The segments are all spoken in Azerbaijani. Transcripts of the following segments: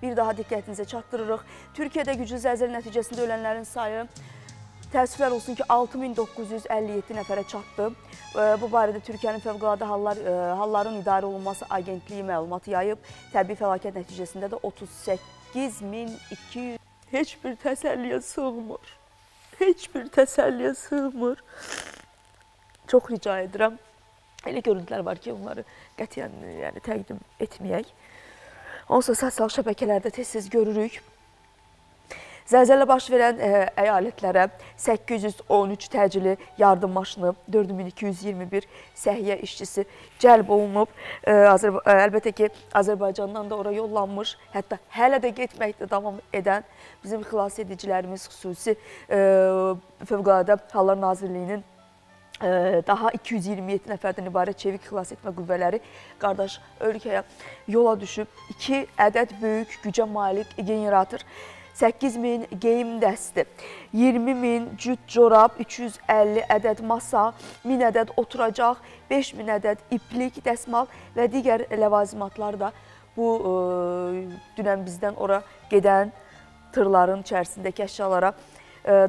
bir daha diqqətinizə çatdırırıq. Türkiyədə güclü zəlzələ nəticəsində ölənlərin sayı təəssüflər olsun ki, 6957 nəfərə çatdı. Bu barədə Türkiyənin Fövqəladə Halların İdarə Olunması Agentliyi məlumat yayıb. Təbii fəlakət nəticəsində də 38200 heç bir təsəlliyə sığmır. Heç bir təsəlliyə sığmır. Çox rica edirəm. Elə görüntülər var ki, onları qətiyyən təqdim etməyək. Onsuz sosial şəbəkələrdə tez-tez görürük. Zəlzələ baş verən əyalətlərə 813 təcili yardım maşını, 4221 səhiyyə işçisi cəlb olunub. Əlbəttə ki, Azərbaycandan da ora yollanmış, hətta hələ də getməkdə davam edən bizim xilas edicilərimiz, xüsusi Fövqəladə Hallar Nazirliyinin daha 227 nəfərdən ibarət çevik xilas etmə qüvvələri qardaş ölkəyə yola düşüb. 2 ədəd böyük gücə malik generator, 8000 geyim dəsti, 20000 cüt corab, 350 ədəd masa, 1000 ədəd oturacaq, 5000 ədəd iplik, dəsmal və digər ləvazimatlar da bu dünən bizdən ora gedən tırların içərisindəki əşyalara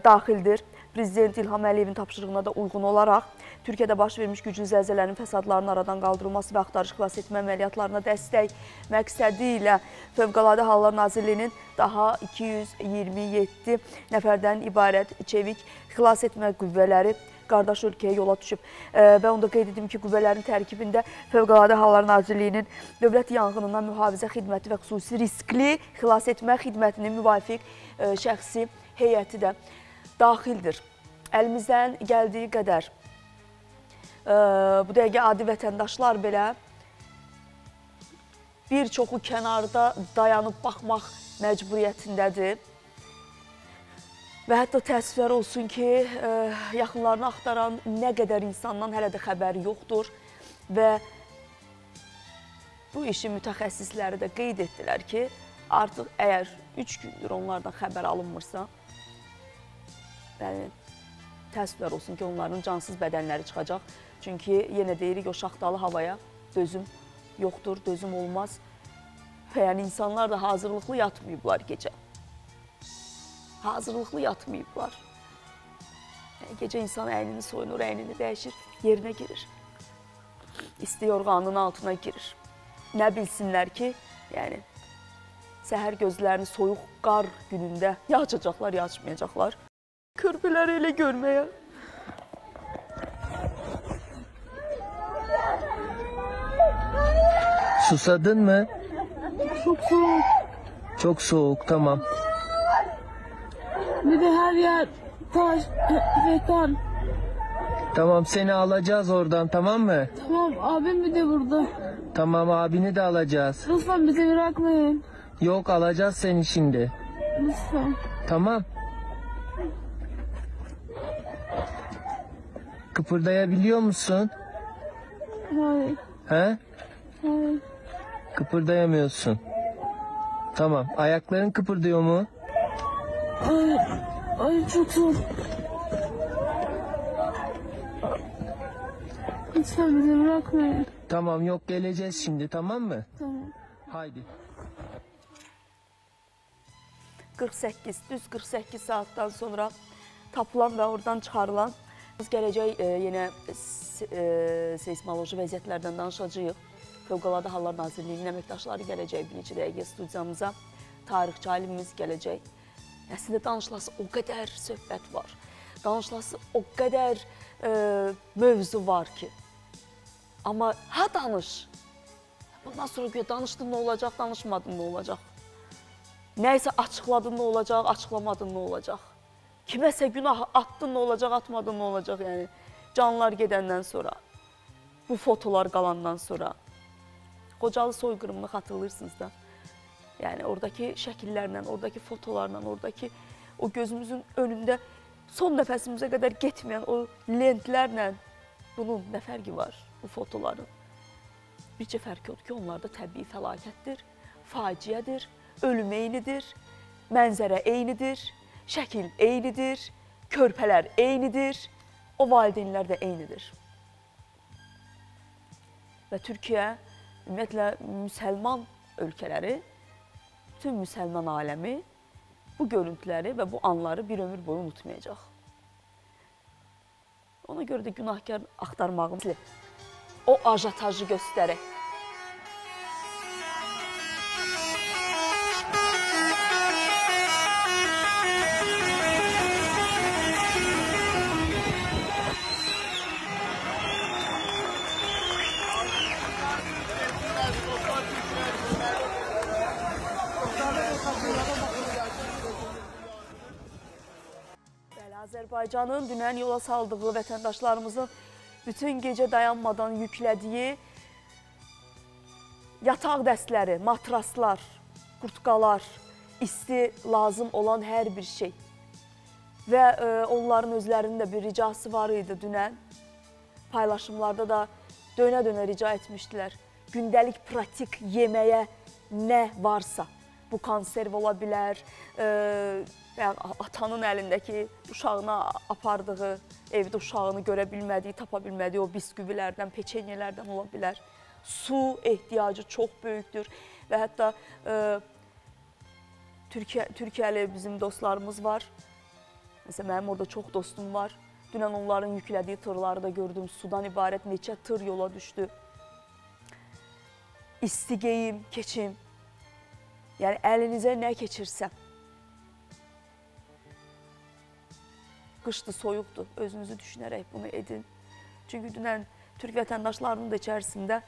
daxildir. Prezident İlham Əliyevin tapşırığına da uyğun olaraq Türkiyədə baş vermiş güclü zəlzələnin fəsadlarının aradan qaldırılması və axtarış xilas etmə əməliyyatlarına dəstək məqsədi ilə Fövqəladə Hallar Nazirliyinin daha 227 nəfərdən ibarət çevik xilas etmə qüvvələri qardaş ölkəyə yola düşüb. Və onda qeyd edim ki, qüvvələrin tərkibində Fövqəladə Hallar Nazirliyinin Dövlət Yanğınından Mühafizə Xidməti və xüsusi riskli xilas etmə xidmətinin müvafiq şəxsi heyəti də daxildir. Əlimizdən gəldiyi qədər bu dəqiqə adi vətəndaşlar belə bir çoxu kənarda dayanıb baxmaq məcburiyyətindədir. Və hətta təəssüflər olsun ki, yaxınlarını axtaran nə qədər insandan hələ də xəbəri yoxdur və bu işin mütəxəssisləri də qeyd etdilər ki, artıq əgər 3 gündür onlardan xəbər alınmırsa, təəssüflər olsun ki, onların cansız bədənləri çıxacaq. Çünki yenə deyirik, o şaxtalı havaya dözüm yoxdur, dözüm olmaz. Yəni, insanlar da hazırlıqlı yatmayıblar gecə. Hazırlıqlı yatmayıblar. Gecə insan əynini soyunur, əynini dəyişir, yerinə girir. İsti yorğanının altına girir. Nə bilsinlər ki, yəni, səhər gözlərini soyuq qar günündə ya açacaqlar, ya açmayacaqlar. Körpələri elə görməyə. Susadın mı? Çok soğuk. Çok soğuk, tamam. Bir de her yer taş, beton. Tamam, seni alacağız oradan, tamam mı? Tamam, abim bir de burada. Tamam, abini de alacağız. Lütfen bizi bırakmayın. Yok, alacağız seni şimdi. Lütfen. Tamam. Kıpırdayabiliyor musun? Hayır. He? Hayır. Kıpırdayamıyorsun. Tamam. Ayakların kıpırdıyor mu? Hayır. Hayır, çok zor. Lütfen bizi bırakmayın. Tamam, yok, geleceğiz şimdi, tamam mı? Tamam. Haydi. düz 48 saatdən sonra tapılan və oradan çıxarılan gələcək yenə seysmoloji vəziyyətlərdən danışacağıq. Fövqəladə Hallar Nazirliyinin əməkdaşları gələcək bir neçə dəqiqə studiyamıza. Tarixçi alimimiz gələcək. Əslində danışılası o qədər söhbət var. Danışılası o qədər mövzu var ki. Amma ha danış. Bundan sonra danışdın nə olacaq, danışmadın nə olacaq. Nəysə açıqladın nə olacaq, açıqlamadın nə olacaq. Kiməsə günah atdın nə olacaq, atmadın nə olacaq. Yəni canlar gedəndən sonra, bu fotolar qalandan sonra. Xocalı soyqırımını xatırlayırsınız da. Yəni oradakı şəkillərlə, oradakı fotolarla, oradakı o gözümüzün önündə son nəfəsimizə qədər getməyən o lentlərlə bunun nə fərqi var bu fotoların? Bircə fərqi odur ki, onlar da təbii fəlakətdir, faciədir, ölüm eynidir, mənzərə eynidir, şəkil eynidir, körpələr eynidir, o valideynlər də eynidir. Və Türkiyə, ümumiyyətlə, müsəlman ölkələri, bütün müsəlman aləmi bu görüntüləri və bu anları bir ömür boyu unutmayacaq. Ona görə də günahkar axtarmağım o ajatajı göstərək. Azərbaycanın dünən yola saldığı vətəndaşlarımızın bütün gecə dayanmadan yüklədiyi yataq dəstləri, matraslar, qurtqalar, isti lazım olan hər bir şey və onların özlərinin də bir ricası var idi dünən. Paylaşımlarda da dönə-dönə rica etmişdilər. Gündəlik pratik yeməyə nə varsa, bu konserv ola bilər, atanın əlindəki uşağına apardığı, evdə uşağını görə bilmədiyi, tapa bilmədiyi o bisküvilərdən, peçenyelərdən ola bilər. Su ehtiyacı çox böyükdür və hətta Türkiyəli bizim dostlarımız var. Məsələn, mənim orada çox dostum var. Dünən onların yüklədiyi tırları da gördüm. Sudan ibarət neçə tır yola düşdü. İsti geyim, keçim. Yəni, əlinizə nə keçirsə. Qışdır, soyuqdur. Özünüzü düşünərək bunu edin. Çünki dünən Türk vətəndaşlarının da içərisində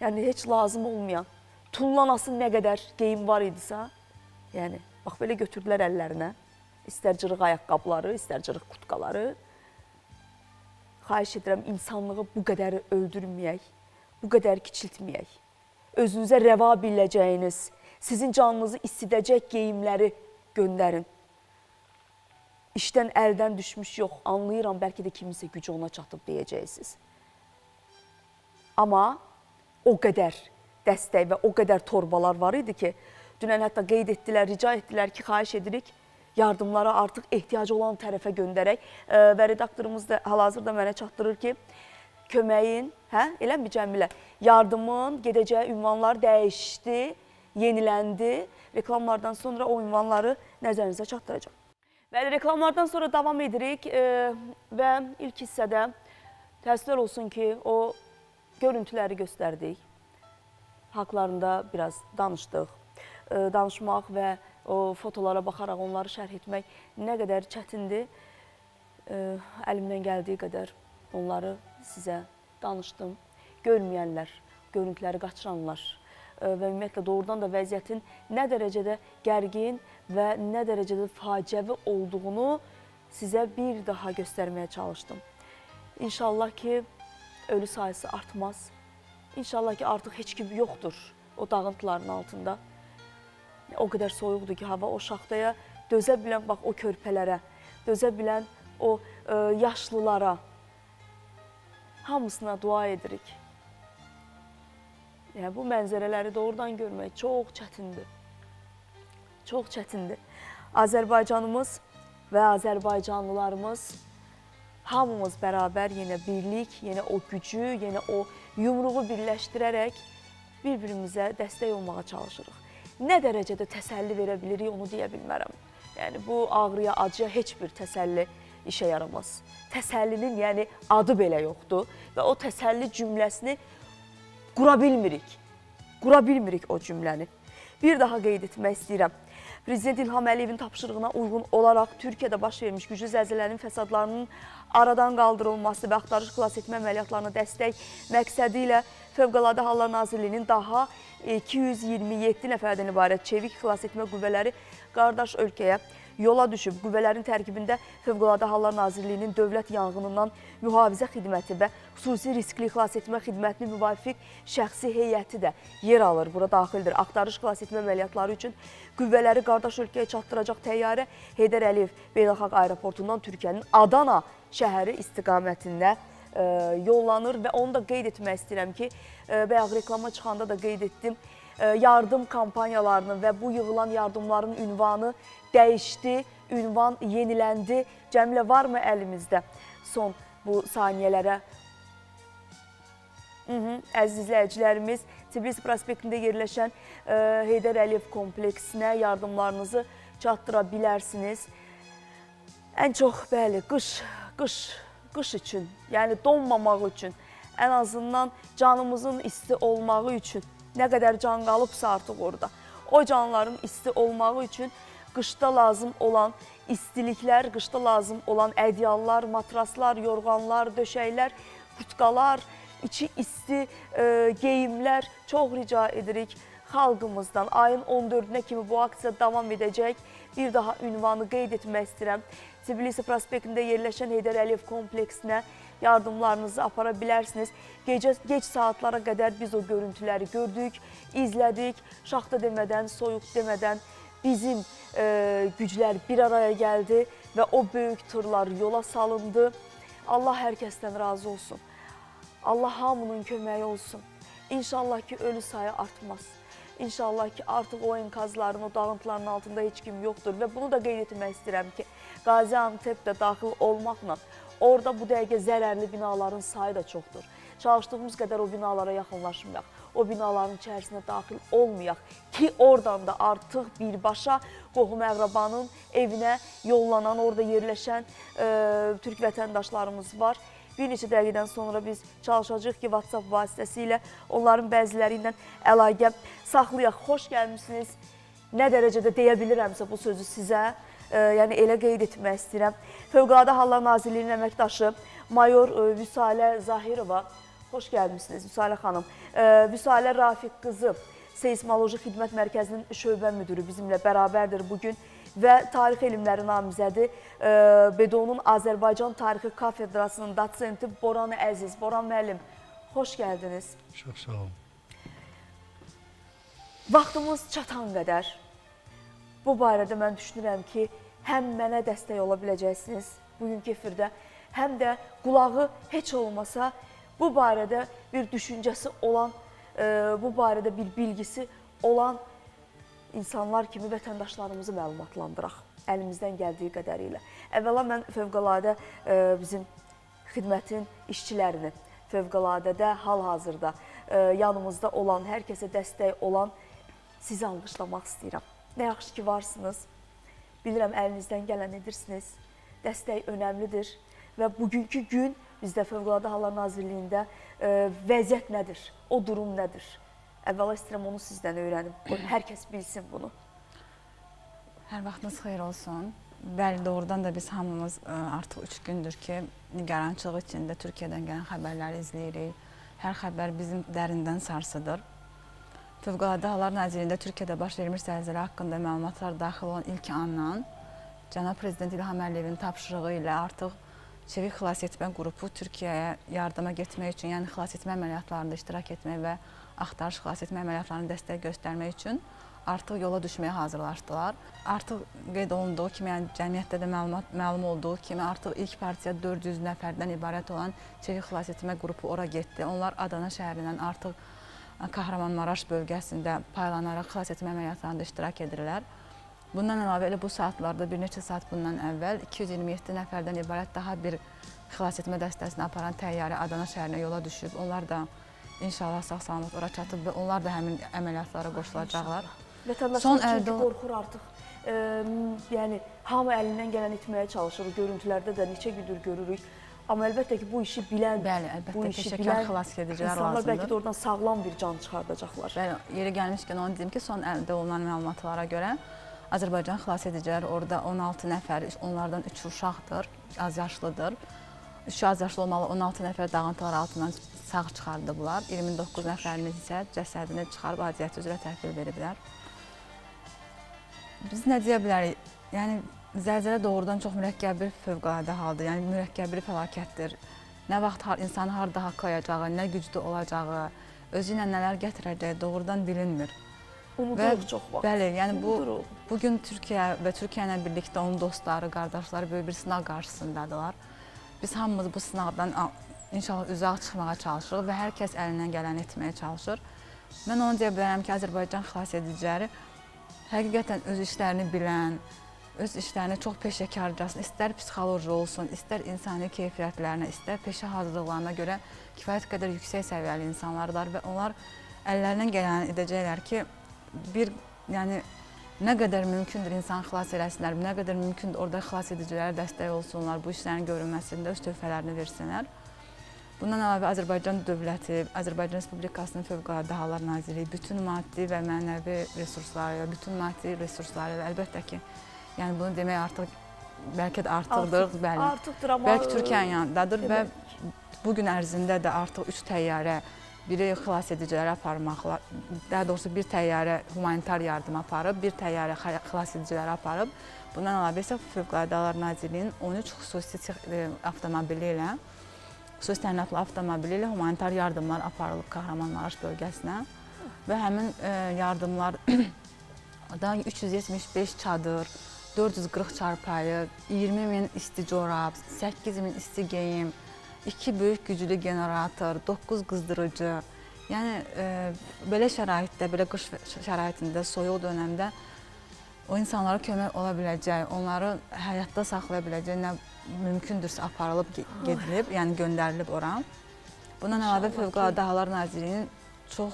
yəni heç lazım olmayan, tullanası nə qədər geyim var idisə, yəni, bax, belə götürdülər əllərinə. İstər cırıq ayaqqabıları, istər cırıq kurtqaları. Xahiş edirəm, insanlığı bu qədər öldürməyək, bu qədər kiçiltməyək. Özünüzə rəva biləcəyiniz, sizin canınızı isidəcək geyimləri göndərin. İşdən əldən düşmüş yox, anlayıram, bəlkə də kiminsə gücü ona çatıb deyəcəksiniz. Amma o qədər dəstək və o qədər torbalar var idi ki, dünən hətta qeyd etdilər, rica etdilər ki, xahiş edirik, yardımlara artıq ehtiyacı olan tərəfə göndərək və redaktorumuz da hal-hazırda mənə çatdırır ki, köməyin, eləmi Cəmilə, yardımın gedəcəyi ünvanlar dəyişdi, yeniləndi, reklamlardan sonra o ünvanları nəzərinizə çatdıracaq. Və reklamlardan sonra davam edirik və ilk hissədə təəssüflər olsun ki, o görüntüləri göstərdik. Haqlarında biraz danışdıq. Danışmaq və o fotolara baxaraq onları şərh etmək nə qədər çətindir. Əlimdən gəldiyi qədər onları sizə danışdım. Görməyənlər, görüntüləri qaçıranlar və ümumiyyətlə doğrudan da vəziyyətin nə dərəcədə gərgin və nə dərəcədə faciəvi olduğunu sizə bir daha göstərməyə çalışdım. İnşallah ki, ölü sayısı artmaz. İnşallah ki, artıq heç kim yoxdur o dağıntıların altında. O qədər soyuqdur ki, hava o şaxtaya dözə bilən, bax, o körpələrə, dözə bilən o yaşlılara hamısına dua edirik. Yəni, bu mənzərələri doğrudan görmək çox çətindir. Çox çətindir. Azərbaycanımız və Azərbaycanlılarımız hamımız bərabər yenə birlik, yenə o gücü, yenə o yumruğu birləşdirərək bir-birimizə dəstək olmağa çalışırıq. Nə dərəcədə təsəlli verə bilirik, onu deyə bilmərəm. Yəni, bu ağrıya, acıya heç bir təsəlli işə yaramaz. Təsəllinin, yəni, adı belə yoxdur və o təsəlli cümləsini qura bilmirik. Qura bilmirik o cümləni. Bir daha qeyd etmək istəyirəm. Prezident İlham Əliyevin tapşırığına uyğun olaraq Türkiyədə baş vermiş güclü zəlzələnin fəsadlarının aradan qaldırılması və axtarış xilas etmə əməliyyatlarına dəstək məqsədi ilə Fövqəladə Hallar Nazirliyinin daha 227 nəfərdən ibarət çevik xilas etmə qüvvələri qardaş ölkəyə yola düşüb. Qüvvələrin tərkibində Fövqəladə Hallar Nazirliyinin Dövlət Yanğınından Mühafizə Xidməti və Xüsusi Riskli Xilas Etmə Xidmətinin müvafiq şəxsi heyəti də yer alır, bura daxildir. Axtarış xilas etmə əməliyyatları üçün qüvvələri qardaş ölkəyə çatdıracaq təyyarə Heydər Əliyev Beynəlxalq Aeroportundan Türkiyənin Adana şəhəri istiqamətində yollanır və onu da qeyd etmək istəyirəm ki, bayaq reklama çıxanda da qeyd etdim, yardım kampaniyalarının və bu yığılan yardımların ünvanı dəyişdi, ünvan yeniləndi. Cəmilə, varmı əlimizdə son bu saniyələrə Əziz izləyicilərimiz, Tbilisi prospektində yerləşən Heydər Əliyev kompleksinə yardımlarınızı çatdıra bilərsiniz. Ən çox, bəli, qış üçün, yəni donmamaq üçün, ən azından canımızın isti olmağı üçün, nə qədər can qalıbsa artıq orada, o canların isti olmağı üçün qışda lazım olan istiliklər, qışda lazım olan ədyallar, matraslar, yorğanlar, döşəklər, qutqalar, içi isti geyimlər çox rica edirik xalqımızdan. Ayın 14-nə kimi bu aksiya davam edəcək. Bir daha ünvanı qeyd etmək istəyirəm. Tbilisi prospektində yerləşən Heydər Əliyev kompleksinə yardımlarınızı apara bilərsiniz. Gec saatlara qədər biz o görüntüləri gördük, izlədik. Şaxta demədən, soyuq demədən bizim güclər bir araya gəldi və o böyük tırlar yola salındı. Allah hər kəsdən razı olsun. Allah hamının köməyi olsun. İnşallah ki, ölü sayı artmaz. İnşallah ki, artıq o enkazların, o dağıntıların altında heç kim yoxdur. Və bunu da qeyd etmək istəyirəm ki, Qaziantep də daxil olmaqla orada bu dəqiqə zərərli binaların sayı da çoxdur. Çalışdığımız qədər o binalara yaxınlaşmayaq, o binaların içərisinə daxil olmayaq ki, oradan da artıq birbaşa qohum-əqrabanın evinə yollanan, orada yerləşən türk vətəndaşlarımız var. Bir neçə dəqiqədən sonra biz çalışacağıq ki, WhatsApp vasitəsilə onların bəziləri ilə əlaqə saxlayaq. Xoş gəlmişsiniz. Nə dərəcədə deyə bilirəmsə bu sözü sizə, yəni elə qeyd etmək istəyirəm. Fövqəladə Hallar Nazirliyinin əməkdaşı Mayor Vüsalə Zahirova, xoş gəlmişsiniz Vüsalə xanım. Vüsalə Rafiq qızı, Seysmoloji Xidmət Mərkəzinin şöbə müdürü bizimlə bərabərdir bugün. Və tarix elmləri namizədi BDO-nun Azərbaycan Tarixi Kafedrasının doçenti Boran Əziz. Boran müəllim, xoş gəldiniz. Çox sağ olun. Vaxtımız çatan qədər bu barədə mən düşünürəm ki, həm mənə dəstək ola biləcəksiniz bugünkü efirdə, həm də qulağı heç olmasa bu barədə bir düşüncəsi olan, bu barədə bir bilgisi olan insanlar kimi vətəndaşlarımızı məlumatlandıraq, əlimizdən gəldiyi qədərilə. Əvvəla mən fövqəladə bizim xidmətin işçilərini, fövqələdədə hal-hazırda yanımızda olan, hər kəsə dəstək olan sizi alqışlamaq istəyirəm. Nə yaxşı ki, varsınız. Bilirəm, əlinizdən gələn edirsiniz. Dəstək önəmlidir və bugünkü gün bizdə Fövqəladə Hallar Nazirliyində vəziyyət nədir, o durum nədir? Əvvəla istəyirəm onu sizdən öyrənim. Hər kəs bilsin bunu. Hər vaxtınız xeyir olsun. Bəli, doğrudan da biz hamımız artıq 3 gündür ki, nigarançılıq içində Türkiyədən gələn xəbərləri izləyirik. Hər xəbər bizim dərindən sarsıdır. Fövqəladə Hallar Nazirliyində Türkiyədə baş vermiş zəlzələ haqqında məlumatlar daxil olan ilk andan Cənab Prezident İlham Əliyevin tapşırığı ilə artıq Çevik Xilasetmə qrupu Türkiyəyə yardıma getmək üçün, yəni xilasetmə əməliyyatlarında iştirak etmək və axtarış xilasetmə əməliyyatlarına dəstək göstərmək üçün artıq yola düşməyə hazırlaşdılar. Artıq qeyd olunduğu kimi, yəni cəmiyyətdə də məlum olduğu kimi artıq ilk partiya 400 nəfərdən ibarət olan Çevik Xilasetmə qrupu ora getdi. Onlar Adana şəhərindən artıq Kahramanmaraş bölgəsində paylanaraq xilasetmə əməliyyatlarında iştirak edirlər. Bundan əlavə elə bu saatlarda bir neçə saat bundan əvvəl 227 nəfərdən ibarət daha bir xilasetmə dəstəsini aparan təyyarə Adana şəhərinə yola düşüb. Onlar da inşallah sağ-salamat ora çatıb və onlar da həmin əməliyyatlara qoşulacaqlar. Vətəndaşlar çünki qorxur artıq. Yəni, hamı əlindən gələn etməyə çalışır. Görüntülərdə də neçə gündür görürük. Amma əlbəttə ki, bu işi bilən, bəli, əlbəttə peşəkar xilasedicilər lazımdır. İnsanlar bəlkə də oradan sağlam bir can çıxardacaqlar. Bəli, yeri gəlmişkən onu dedim ki, son əldə olunan məlumatlara görə Azərbaycan xilasediciləri orada 16 nəfər, onlardan 3 uşaqdır, az yaşlıdır. 3 az yaşlı olmalı 16 nəfər dağıntılar altından sağ çıxardıblar. 29 nəfərimiz isə cəsədini çıxarıb adiyyəti üzrə təhvil veriblər. Biz nə deyə bilərik? Yəni, zəlzələ doğrudan çox mürəkkəb bir fövqəladə haldır, yəni mürəkkəb bir fəlakətdir. Nə vaxt insan harada haqlayacağı, nə güclü olacağı, özü ilə nələr gətirəcəyi doğrudan bilinmir. Unuduruq çox vaxt. Bəli, yəni bugün Türkiyə və Türkiyə ilə birlikdə onun dostları, qardaşları böyük bir sınaq qarşısındadılar. Biz hamımız bu sınaqdan inşallah uzaq çıxmağa çalışırıq və hər kəs əlindən gələn etməyə çalışır. Mən onu deyə bilərəm ki, Azərbaycan xilasediciləri həqiqətən öz işlərini bilən, öz işlərini çox peşəkarcasına, istər psixoloji olsun, istər insani keyfiyyətlərinə, istər peşə hazırlıqlarına görə kifayət qədər yüksək səviyyəli insanlardır və onlar əllərindən gələni edəcəklər ki, yəni nə qədər mümkündür insan xilas eləsinlər, nə qədər mümkündür orada xilas edicilərə dəstək olsunlar, bu işlərin görülməsində öz töhfələrini versinlər. Bundan əlavə Azərbaycan Dövləti, Azərbaycan Respublikasının Fövqəladə Hallar Nazirliyi bütün maddi və mənəvi resursları, bütün maddi resursları və əlbəttə ki, yəni bunu demək artıq, bəlkə də artıqdır, bəli. Artıqdır, amma... Bəlkə Türkiyənin yanındadır və bugün ərzində də artıq 3 təyyarə, biri xilas ediciləri aparmaqla, daha doğrusu bir təyyarə humanitar yardım aparıb, bir təyyarə xilas ediciləri aparıb. Bundan əlavə isə Fövqəladə Hallar Nazirliyinin 13 xüsusi avtomobili ilə, xüsusi təyinatlı avtomobili ilə humanitar yardımlar aparılıb Kahramanmaraş bölgəsinə və həmin yardımlardan 375 çadır, 440 çarpayı, 20.000 isti corab, 8.000 isti geyim, 2 böyük güclü generator, 9 qızdırıcı. Yəni, belə şəraitdə, belə qış şəraitində, soyuq dönəmdə o insanlara kömək ola biləcək, onları həyatda saxlaya biləcək nə mümkündürsə aparılıb gedilib, yəni göndərilib ora. Bundan əlavə Fövqəladə Hallar Nazirliyinin çox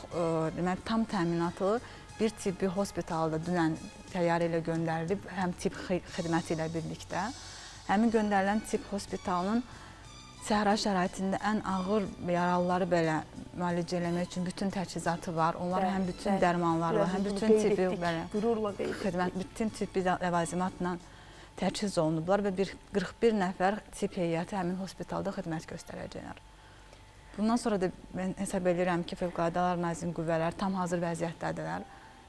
tam təminatlı bir tibbi hospitalda dünən təyyarə ilə göndərilib, həm tibb xidməti ilə birlikdə. Həmin göndərilən tibb hospitalının səhra şəraitində ən ağır yaralıları belə müalicə eləmək üçün bütün təchizatı var. Onlar həm bütün dərmanlarla, həm bütün tibbi xidmət, bütün tibbi ləvazimatla təchiz olunublar və 41 nəfər tibb heyəti həmin hospitalda xidmət göstərəcəklər. Bundan sonra da mən hesab edirəm ki, Fövqəladə Hallar Nazirliyinin qüvvələri tam hazır vəziyyətdədirlər.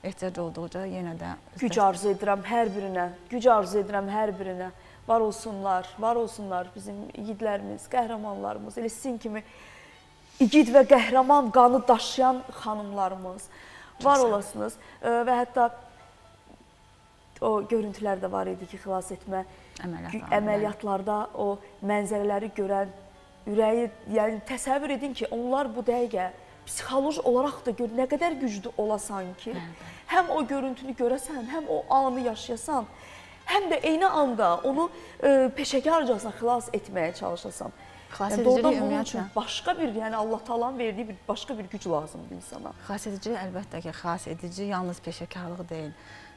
Ehtiyac olduqca yenə də... Güc arzu edirəm hər birinə, güc arzu edirəm hər birinə. Var olsunlar bizim igidlərimiz, qəhrəmanlarımız, elə sizin kimi igid və qəhrəman qanı daşıyan xanımlarımız var olasınız. Və hətta o görüntülər də var idi ki, xilas etmə əməliyyatlarda o mənzərələri görən ürəyi, yəni təsəvvür edin ki, onlar bu dəqiqə psixoloji olaraq da gör, nə qədər güclü olasan ki, həm o görüntünü görəsən, həm o anı yaşayasan, həm də eyni anda onu peşəkarcasına xilas etməyə çalışasan. Doğrudan bunun üçün başqa bir, yəni Allah Taala'nın verdiyi başqa bir güc lazımdır insana. Xilas edici əlbəttə ki, xilas edici yalnız peşəkarlıq deyil.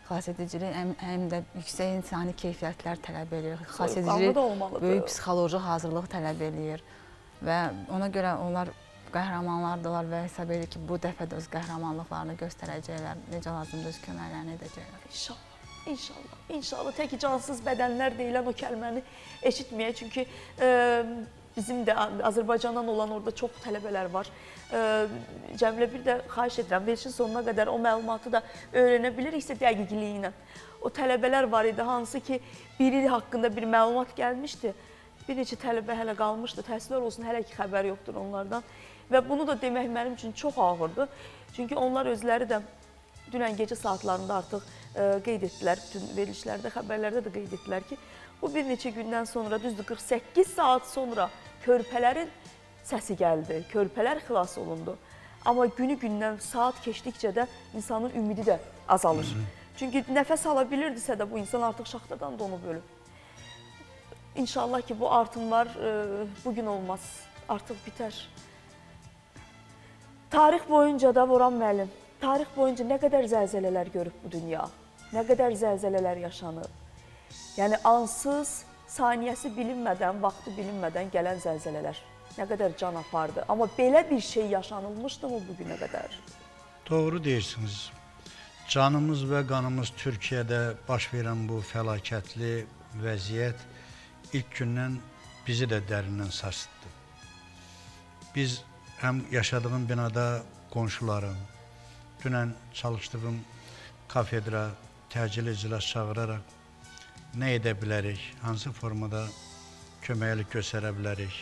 Xilas edicilik həm də yüksək insani keyfiyyətlər tələb edir. Xilas edicilik böyük psixoloji hazırlıq tələb edir və ona görə onlar qəhrəmanlardırlar və hesab edir ki, bu dəfə də öz qəhrəmanlıqlarını göstərəcəklər, necə lazımdır öz köməklərini edəcəklər. İnşallah. İnşallah, inşallah. Tək ki, cansız bədənlər deyilən o kəlməni eşitməyək. Çünki bizim də Azərbaycandan olan orada çox tələbələr var. Cəmilə bir də xahiş edirəm, verilişin sonuna qədər o məlumatı da öyrənə biliriksə dəqiqliyi ilə. O tələbələr var idi, hansı ki, biri haqqında bir məlumat gəlmişdi. Bir neçə tələbə hələ qalmışdı, təhsillər olsun, hələ ki xəbər yoxdur onlardan. Və bunu da demək mənim üçün çox ağırdır. Çünki onlar özləri də dünən gecə saatlarında artıq qeyd etdilər, bütün verilişlərdə, xəbərlərdə də qeyd etdilər ki, bu bir neçə gündən sonra, düzdür 48 saat sonra körpələrin səsi gəldi, körpələr xilas olundu. Amma günü-gündən saat keçdikcə də insanın ümidi də azalır. Çünki nəfəs ala bilirdisə də bu insan artıq şaxtadan donub ölüb. İnşallah ki, bu artımlar bugün olmaz, artıq bitər. Tarix boyunca da Boran müəllim, tarix boyunca nə qədər zəlzələlər görüb bu dünya, nə qədər zəlzələlər yaşanıb. Yəni, ansız, saniyəsi bilinmədən, vaxtı bilinmədən gələn zəlzələlər nə qədər can apardı. Amma belə bir şey yaşanılmışdı mı bugünə qədər? Doğru deyirsiniz. Canımız və qanımız Türkiyədə baş verən bu fəlakətli vəziyyət ilk gündən bizi də dərindən sarsıtdı. Biz həm yaşadığım binada qonşularım, dünən çalışdığım kafedra təcili iclas çağıraraq nə edə bilərik, hansı formada köməklik göstərə bilərik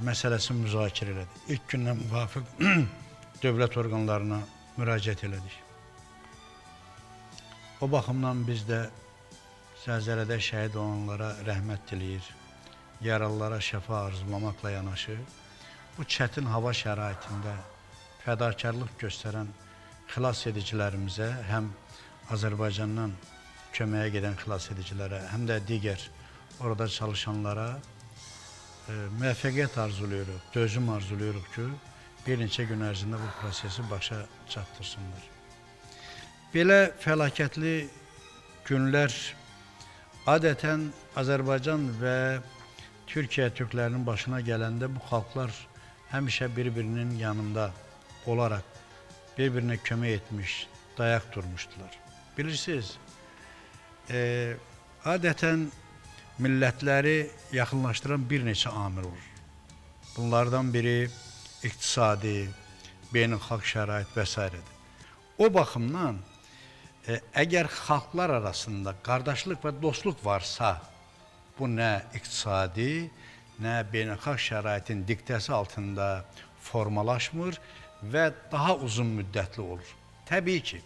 məsələsini müzakirə elədik. İlk gündən müvafiq dövlət orqanlarına müraciət elədik. O baxımdan biz də zəlzələdə şəhid olanlara rəhmət diləyir, yaralılara şəfa arzulamaqla yanaşı, bu çətin hava şəraitində fədakarlıq göstərən xilas edicilərimizə həm Azərbaycandan köməyə gedən xilas edicilərə, həm də digər orada çalışanlara müvəffəqiyyət arzuluyoruz, dözüm arzuluyoruz ki, bir neçə gün ərzində bu prosesi başa çatdırsınlar. Belə fəlakətli günlər adətən Azərbaycan və Türkiyə türklərinin başına gələndə bu xalqlar həmişə bir-birinin yanında olaraq bir-birinə kömək etmiş, dayaq durmuşdular. Bilirsiniz, adətən millətləri yaxınlaşdıran bir neçə amil olur. Bunlardan biri iqtisadi, beynəlxalq şərait və s. O baxımdan, əgər xalqlar arasında qardaşlıq və dostluq varsa, bu nə iqtisadi, nə beynəlxalq şəraitin diktəsi altında formalaşmır və daha uzun müddətli olur. Təbii ki,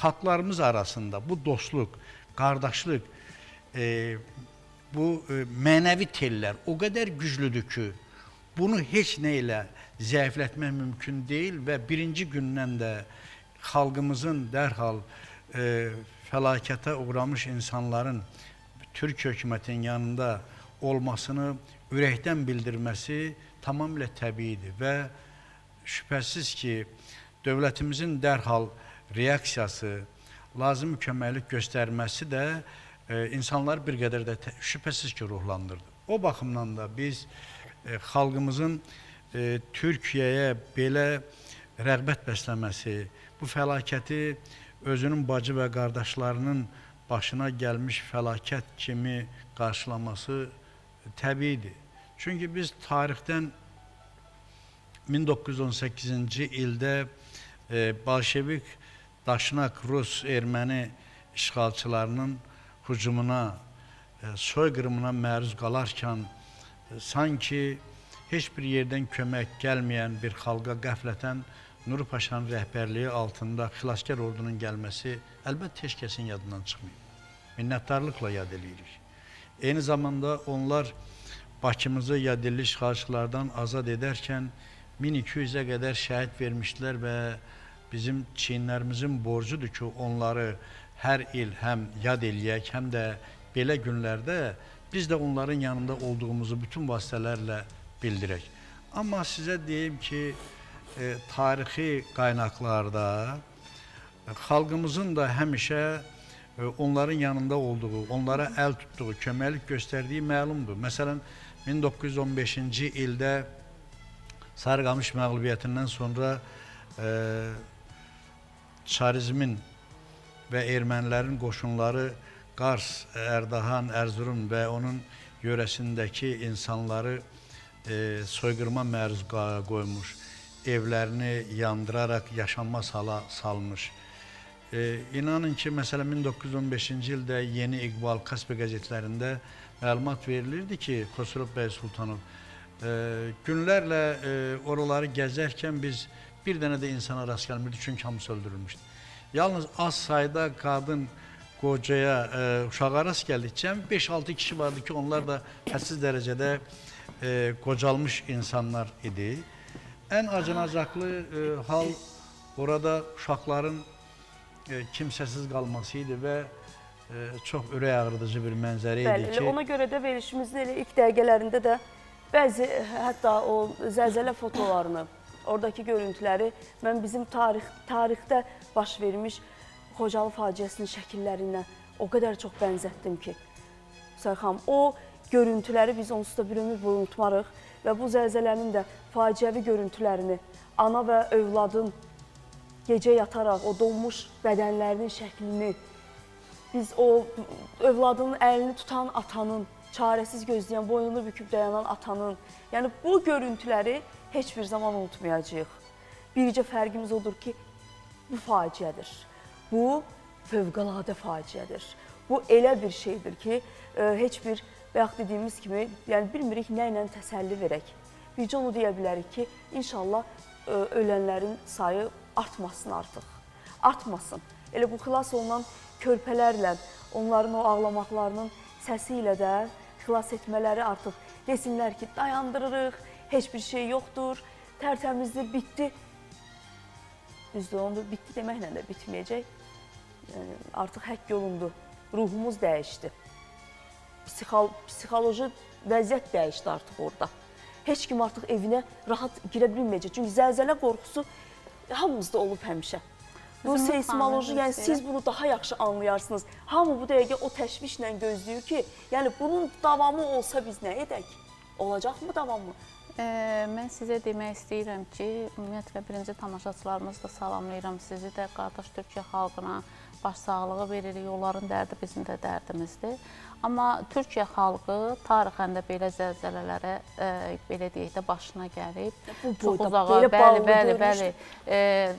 xalqlarımız arasında bu dostluq, qardaşlıq, bu mənəvi tellər o qədər güclüdür ki, bunu heç nə ilə zəiflətmək mümkün deyil və birinci gündən də xalqımızın dərhal fəlakətə uğramış insanların Türk hökumətinin yanında olmasını ürəkdən bildirməsi tamamilə təbiidir və şübhəsiz ki, dövlətimizin dərhal reaksiyası, lazım köməklik göstərməsi də insanlar bir qədər də şübhəsiz ki, ruhlandırdı. O baxımdan da biz xalqımızın Türkiyəyə belə rəğbət bəsləməsi, bu fəlakəti özünün bacı və qardaşlarının başına gəlmiş fəlakət kimi qarşılaması təbiidir. Çünki biz tarixdən 1918-ci ildə Bolşevik, Daşnak, Rus, erməni işğalçılarının hücumuna, soyqırımına məruz qalarkən sanki heç bir yerdən kömək gəlməyən bir xalqa qəflətən Nuri Paşanın rəhbərliyi altında xilaskar ordunun gəlməsi əlbəttə heç kəsin yadından çıxmıyor. Minnətdarlıqla yad edirik. Eyni zamanda onlar Bakımızı yadelli işğalçılardan azad edərkən 1200-ə qədər şəhid vermişdilər və bizim çiynlərimizin borcudur ki, onları hər il həm yad eləyək, həm də belə günlərdə biz də onların yanında olduğumuzu bütün vasitələrlə bildirək. Amma sizə deyim ki, tarixi qaynaqlarda xalqımızın da həmişə onların yanında olduğu, onlara əl tutduğu, köməklik göstərdiyi məlumdur. Məsələn, 1915-ci ildə Sarıqamış məğlubiyyətindən sonra çarizmin və ermənilərin qoşunları Qars, Ərdahan, Ərzurum və onun yörəsindəki insanları soyqırma məruz qoymuş, evlərini yandıraraq yaşanmaz hala salmış. İnanın ki, məsələn, 1915-ci ildə Yeni İqbal, Kaspia qəzetlərində məlumat verilirdi ki, Xosrov bəy Sultanov, günlərlə oraları gəzərkən biz bir dənə də insana rast gəlmirdi, çünki hamısı öldürülmüşdü. Yalnız az sayda qadın, qocaya, uşağa rast gəldik. Cəmi 5-6 kişi vardı ki, onlar da hədsiz dərəcədə qocalmış insanlar idi. Ən acınacaqlı hal orada uşaqların kimsəsiz qalması idi və çox ürək ağrıdıcı bir mənzərə idi ki... Ona görə də verilişimizin elə ilk dəqiqələrində də bəzi hətta o zəlzələ fotolarını, oradakı görüntüləri mən bizim tarixdə baş vermiş Xocalı faciəsinin şəkillərindən o qədər çox bənzətdim ki, Sərxan, o görüntüləri biz onsuz da bir ömür boyu unutmarıq və bu zəlzələnin də faciəvi görüntülərini, ana və övladın gecə yataraq o donmuş bədənlərinin şəklini, biz o övladının əlini tutan atanın, çarəsiz gözləyən, boynunu büküb dayanan atanın, yəni bu görüntüləri heç bir zaman unutmayacağıq. Bircə fərqimiz odur ki, bu faciədir. Bu fövqəladə faciədir. Bu elə bir şeydir ki, heç bir, bayaq dediyimiz kimi, yəni bilmirik nə ilə təsəlli verək. Bircə onu deyə bilərik ki, inşallah ölənlərin sayı artmasın artıq. Artmasın. Elə bu xilas olunan körpələrlə, onların o ağlamaqlarının səsi ilə də xilas etmələri artıq desinlər ki, dayandırırıq, heç bir şey yoxdur, tərtəmizdir, bitdi. Düzdür, onu bitdi deməklə də bitməyəcək. Yəni, artıq həkk yolundu. ruhumuz dəyişdi. Psixoloji vəziyyət dəyişdi artıq orada. Heç kim artıq evinə rahat girə bilməyəcək. Çünki zəlzələ qorxusu hamımızda olub həmişə. Bu seysmoloji, yəni siz bunu daha yaxşı anlayarsınız. Hamı bu dəqiqə o təşvişlə gözləyir ki, yəni bunun davamı olsa biz nə edək? Olacaqmı davamı? Mən sizə demək istəyirəm ki, ümumiyyətlə birinci tamaşaçılarımızı da salamlayıram. Sizi də qardaş Türkiyə xalqına başsağlığı veririk. Onların dərdi bizim də dərdimizdir. Amma Türkiyə xalqı tarixən də belə zəlzələlərə, belə deyək də, başına gəlib. Çox uzağa, bəli.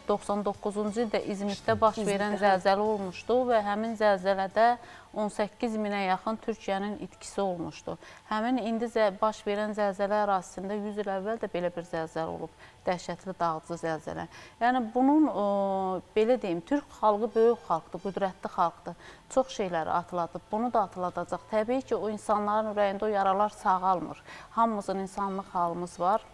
99-cu ildə İzmitdə baş verən zəlzələ olmuşdu və həmin zəlzələdə 18 minə yaxın Türkiyənin itkisi olmuşdu. Həmin indi baş verən zəlzələ ərazisində 100 il əvvəl də belə bir zəlzələ olub. Dəhşətli dağıcı zəlzələ. Yəni bunun, belə deyim, Türk xalqı böyük xalqdır, qüdrətli xalqdır. Çox şeyləri atıladıb, bunu da atıladacaq. Təbii ki, o insanların ürəyində o yaralar sağalmır. Hamımızın insanlıq halımız var.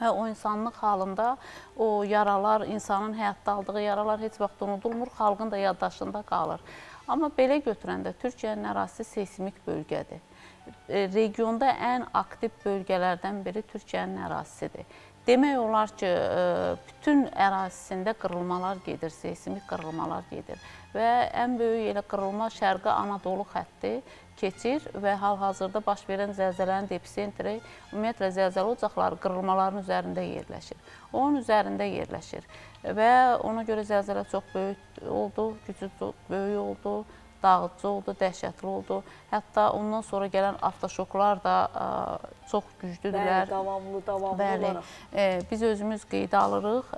Və o insanlıq halında o yaralar, insanın həyatda aldığı yaralar heç vaxt unudulmur, xalqın da yaddaşında qalır. Amma belə götürəndə Türkiyənin ərazisi seysmik bölgədir. Regionda ən aktiv bölgələrdən biri Türkiyənin ərazisidir. Demək olar ki, bütün ərazisində qırılmalar gedir, seysmik qırılmalar gedir. Və ən böyük elə qırılma Şərqi Anadolu xətti keçir və hal-hazırda baş verən zəlzələnin epitsentri, ümumiyyətlə zəlzələ ocaqları qırılmaların üzərində yerləşir. Onun üzərində yerləşir və ona görə zəlzələ çox böyük oldu, gücü böyük oldu, dağıtıcı oldu, dəhşətli oldu. Hətta ondan sonra gələn avtoşoklar da çox güclüdürlər. Bəli, davamlı olaraq. Biz özümüz qeydə alırıq.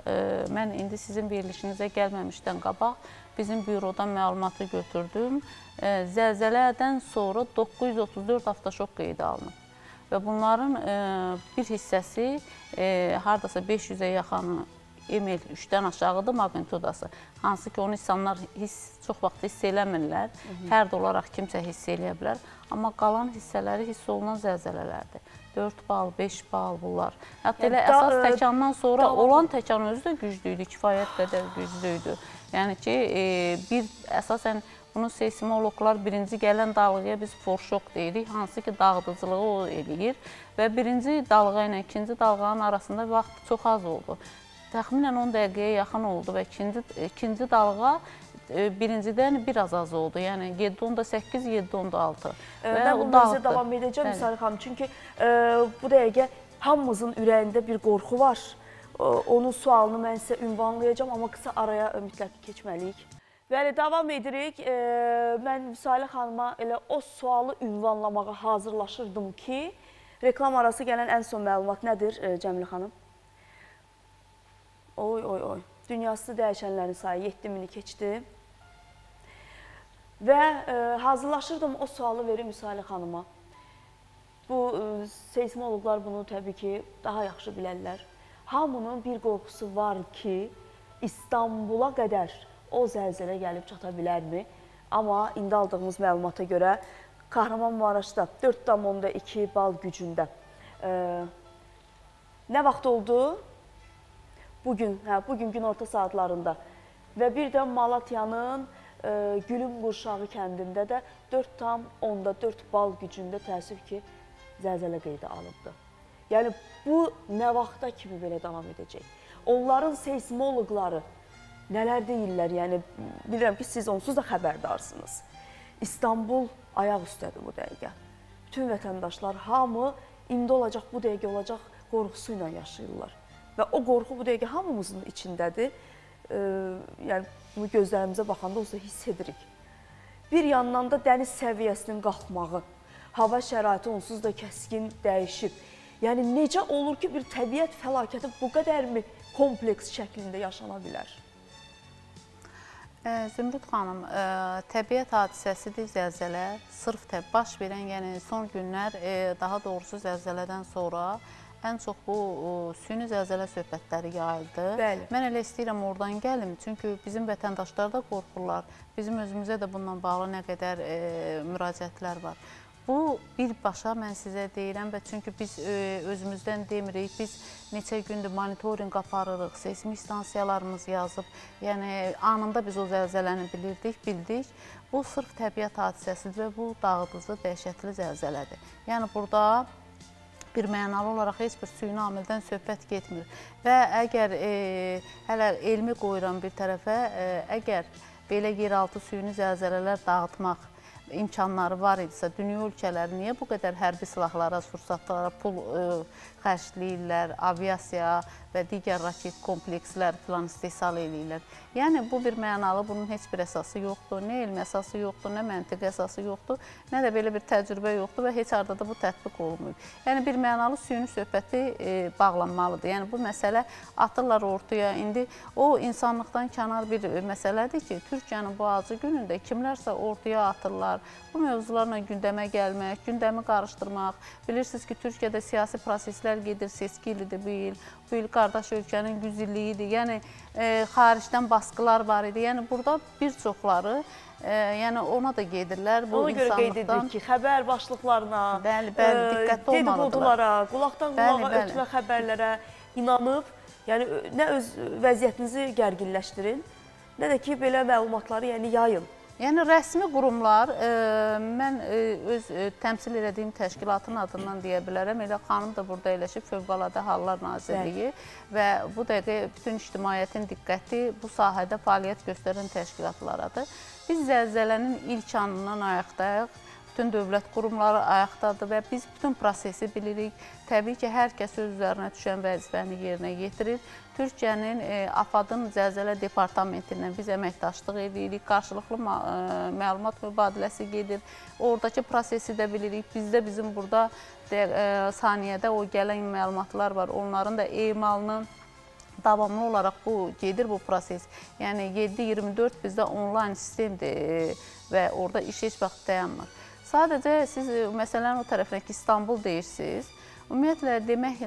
Mən indi sizin verilişinizə gəlməmişdən qabaq bizim bürodan məlumatı götürdüm. Zəlzələdən sonra 934 avtoşok qeydə alınıb. Və bunların bir hissəsi, haradasa 500-ə yaxını ML 3-dən aşağıdır magnitudası. Hansı ki, onu insanlar çox vaxt hiss eləmirlər. Fərd olaraq kimsə hiss eləyə bilər. Amma qalan hissələri hiss olunan zəlzələlərdir. 4 bal, 5 bal bunlar. Hətta elə əsas təkandan sonra olan təkan özü də güclüydü, kifayət qədər güclüydü. Yəni ki, əsasən bunu seysmologlar birinci gələn dalğaya biz forşok deyirik, hansı ki, dağıdıcılığı o eləyir. Və birinci dalğa ilə ikinci dalğanın arasında vaxt çox az oldu. Təxminən 10 dəqiqəyə yaxın oldu və ikinci dalğa birincidən biraz az oldu. Yəni 7.8, 7.6. Mən bu mövzuya davam edəcəm Müsalə xanım. Çünki bu dəqiqə hamımızın ürəyində bir qorxu var. Onun sualını mən sizə ünvanlayacağım, amma qısa araya mütləq keçməliyik. Bəli, davam edirik. Mən Müsalə xanıma elə o sualı ünvanlamağa hazırlaşırdım ki, reklam arası gələn ən son məlumat nədir Cəmilə xanım? Oy. Dünyası dəyişənlərin sayı 7000-i keçdi. Və hazırlaşırdım o sualı verim Müsalə xanıma. Bu seysmologlar bunu təbii ki, daha yaxşı bilərlər. Hamının bir qorxusu var ki, İstanbula qədər o zəlzələ gəlib çata bilərmi? Amma indi aldığımız məlumata görə Kahramanmaraşda 4,2 bal gücündə. Nə vaxt oldu? Bugün günorta saatlarında və bir də Malatya'nın Gülüm Qurşağı kəndində də 4,4 bal gücündə təəssüf ki, zəlzələ qeydə alındı. Yəni, bu nə vaxta kimi belə davam edəcək? Onların seysmoloqları nələr deyirlər? Yəni, bilirəm ki, siz onsuz da xəbərdarsınız. İstanbul ayaq üstədir bu dəqiqə. Bütün vətəndaşlar, hamı indi olacaq, bu dəqiqə olacaq qorxusu ilə yaşayırlar. Və o qorxu bu dəqiqə hamımızın içindədir. Yəni, bunu gözlərimizə baxanda onsuz da hiss edirik. Bir yandan da dəniz səviyyəsinin qalxmağı, hava şəraiti onsuz da kəskin dəyişib. Yəni, necə olur ki, bir təbiət fəlakəti bu qədərmi kompleks şəklində yaşana bilər? Zümrüd xanım, təbiət hadisəsidir zəlzələ. Sırf baş verən, yəni son günlər, daha doğrusu zəlzələdən sonra ən çox bu süni zəlzələ söhbətləri yayıldı. Bəli. Mən elə istəyirəm oradan gəlim, çünki bizim vətəndaşlar da qorxurlar. Bizim özümüzə də bununla bağlı nə qədər müraciətlər var. Bu birbaşa mən sizə deyirəm və çünki biz özümüzdən demirik, biz neçə gündür monitorinq aparırıq, seysmik stansiyalarımız yazıb, yəni anında biz o zəlzələni bildik. Bu sırf təbiət hadisəsidir və bu dağıdıcı, dəhşətli zəlzələdir. Yəni burada bir mənalı olaraq heç bir süni amildən söhbət getmir. Və əgər hələ elmi qoyuram bir tərəfə, əgər belə yeraltı süni zəlzələlər dağıtmaq imkanları var idisə, dünya ölkələri niyə bu qədər hərbi silahlara, sursatlara pul xərcləyirlər, aviasiya və digər raket komplekslər filan istehsal edirlər. Yəni, bu bir mənalı, bunun heç bir əsası yoxdur, nə elmi əsası yoxdur, nə məntiq əsası yoxdur, nə də belə bir təcrübə yoxdur və heç arada da bu tətbiq olunmuyub. Yəni, bir mənalı süni söhbəti bağlanmalıdır. Yəni, bu məsələ atırlar ortaya. İndi o insanlıqdan kənar bir məsələdir ki, Türkiyənin bu acı günündə kimlərsə ortaya atırlar. Bu mövzularla gündəmə gəlmək, gündəmi qarışdırmaq. Bilirsiniz ki, Türkiyədə siyasi proseslər gedir, seçki ilidir bu il. Bu il qardaş ölkənin 100 illiyidir. Yəni, xaricdən baskılar var idi. Yəni, burada bir çoxları ona da gedirlər. Ona görə qeyd edirik ki, xəbər başlıqlarına, dedikodulara, qulaqdan qulağa ötmə xəbərlərə inanıb, yəni nə öz vəziyyətinizi gərginləşdirin, nə də ki, belə məlumatları yayın. Yəni, rəsmi qurumlar, mən öz təmsil elədiyim təşkilatın adından deyə bilərəm, elə xanım da burada eləşib, Fövqəladə Hallar Nazirliyi və bu dəqiqə bütün ictimaiyyətin diqqəti bu sahədə fəaliyyət göstərən təşkilatlarıdır. Biz zəlzələnin ilk anından ayaqdayıq, bütün dövlət qurumları ayaqdadır və biz bütün prosesi bilirik. Təbii ki, hər kəs öz üzərinə düşən vəzifəni yerinə yetirir. Türkiyənin AFAD-ın Zəlzələ Departamentindən biz əməkdaşlıq edirik, qarşılıqlı məlumat mübadiləsi gedir. Oradakı prosesi də bilirik. Bizdə bizim burada saniyədə o gələn məlumatlar var. Onların da emalını davamlı olaraq gedir bu proses. Yəni 7-24 bizdə onlayn sistemdir və orada iş heç vaxt dayanmır. Sadəcə siz məsələnin o tərəfinə ki, İstanbul deyirsiniz. Ümumiyyətlə, demək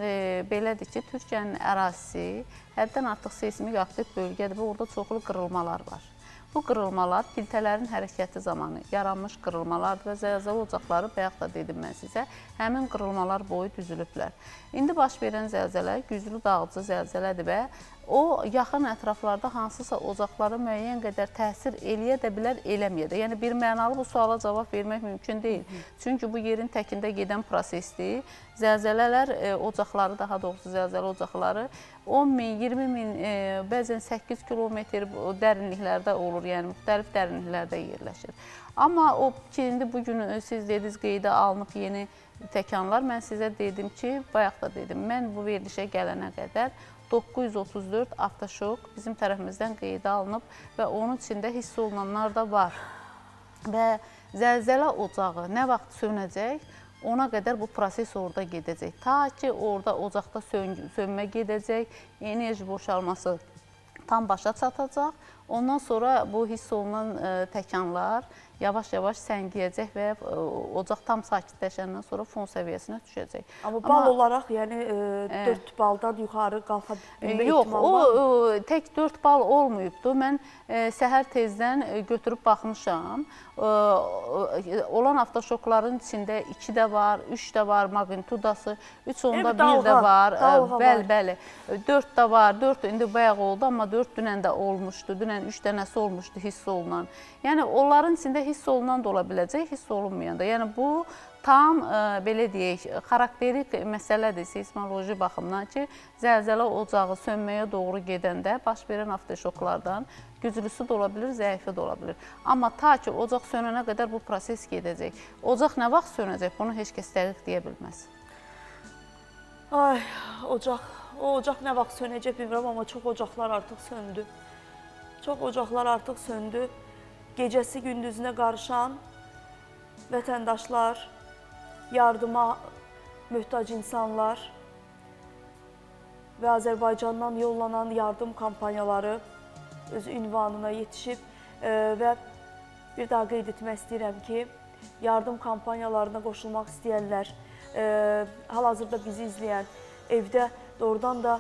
belədir ki, Türkiyənin ərazisi həddən artıq seysmik aktiv bölgədir və orada çoxlu qırılmalar var. Bu qırılmalar filtələrin hərəkəti zamanı yaranmış qırılmalardır və zəlzələ ocaqları, bayaq da dedim mən sizə, həmin qırılmalar boyu düzülüblər. İndi baş verən zəlzələ güclü dağıcı zəlzələdir və o yaxın ətraflarda hansısa ocaqlara müəyyən qədər təsir eləyə də bilər, eləməyə də. Yəni, bir mənalı bu suala cavab vermək mümkün deyil. Çünki bu yerin təkində gedən prosesdir. Zəlzələlər ocaqları, daha doğrusu zəlzələ ocaqları 10 min, 20 min, bəzən 8 kilometr dərinliklərdə olur, yəni müxtəlif dərinliklərdə yerləşir. Amma o ki, indi bugün siz dediniz, qeydə alınıb yeni təkanlar. Mən sizə dedim ki, bayaq da dedim, mən bu verilişə gələnə qədər 934 avtoşok bizim tərəfimizdən qeydə alınıb və onun içində hiss olunanlar da var. Və zəlzələ ocağı nə vaxt sönəcək, ona qədər bu proses orada gedəcək. Ta ki, orada ocaqda sönmə gedəcək, enerji boşalması tam başa çatacaq. Ondan sonra bu hiss olunan təkanlar yavaş-yavaş səngiyəcək və ocaq tam sakitləşəndən sonra fon səviyyəsinə düşəcək. Amma bal olaraq, yəni 4 baldan yuxarı qalxa bilmə ihtimal var mı? Yox, o tək 4 bal olmayıbdır. Mən səhər tezdən götürüb baxmışam. Olan avtoşokların içində 2 də var, 3 də var, magnitudası, 3.1 də var. Bəli, 4 də var, 4 indi bayaq oldu, amma 4 dünən də olmuşdu. Dünən 3 dənəsi olmuşdu hiss olunan. Yəni, onların içində hiss olunan da ola biləcək, hiss olunmayan da. Yəni, bu tam, belə deyək, xarakterik məsələdir seysmoloji baxımdan ki, zəlzələ ocağı sönməyə doğru gedəndə baş verən avtoşoklardan güclüsü də ola bilir, zəifi də ola bilir. Amma ta ki, ocaq sönənə qədər bu proses gedəcək. Ocaq nə vaxt sönəcək, bunu heç kəs dəqiq deyə bilməz. Ay, o ocaq nə vaxt sönəcək bilmirəm, amma çox ocaqlar artıq söndü. Çox ocaqlar artıq söndü. Gecəsi gündüzünə qarışan vətəndaşlar, yardıma möhtac insanlar və Azərbaycandan yollanan yardım kampanyaları öz ünvanına yetişib və bir daha qeyd etmək istəyirəm ki, yardım kampanyalarına qoşulmaq istəyənlər, hal-hazırda bizi izləyən, evdə doğrudan da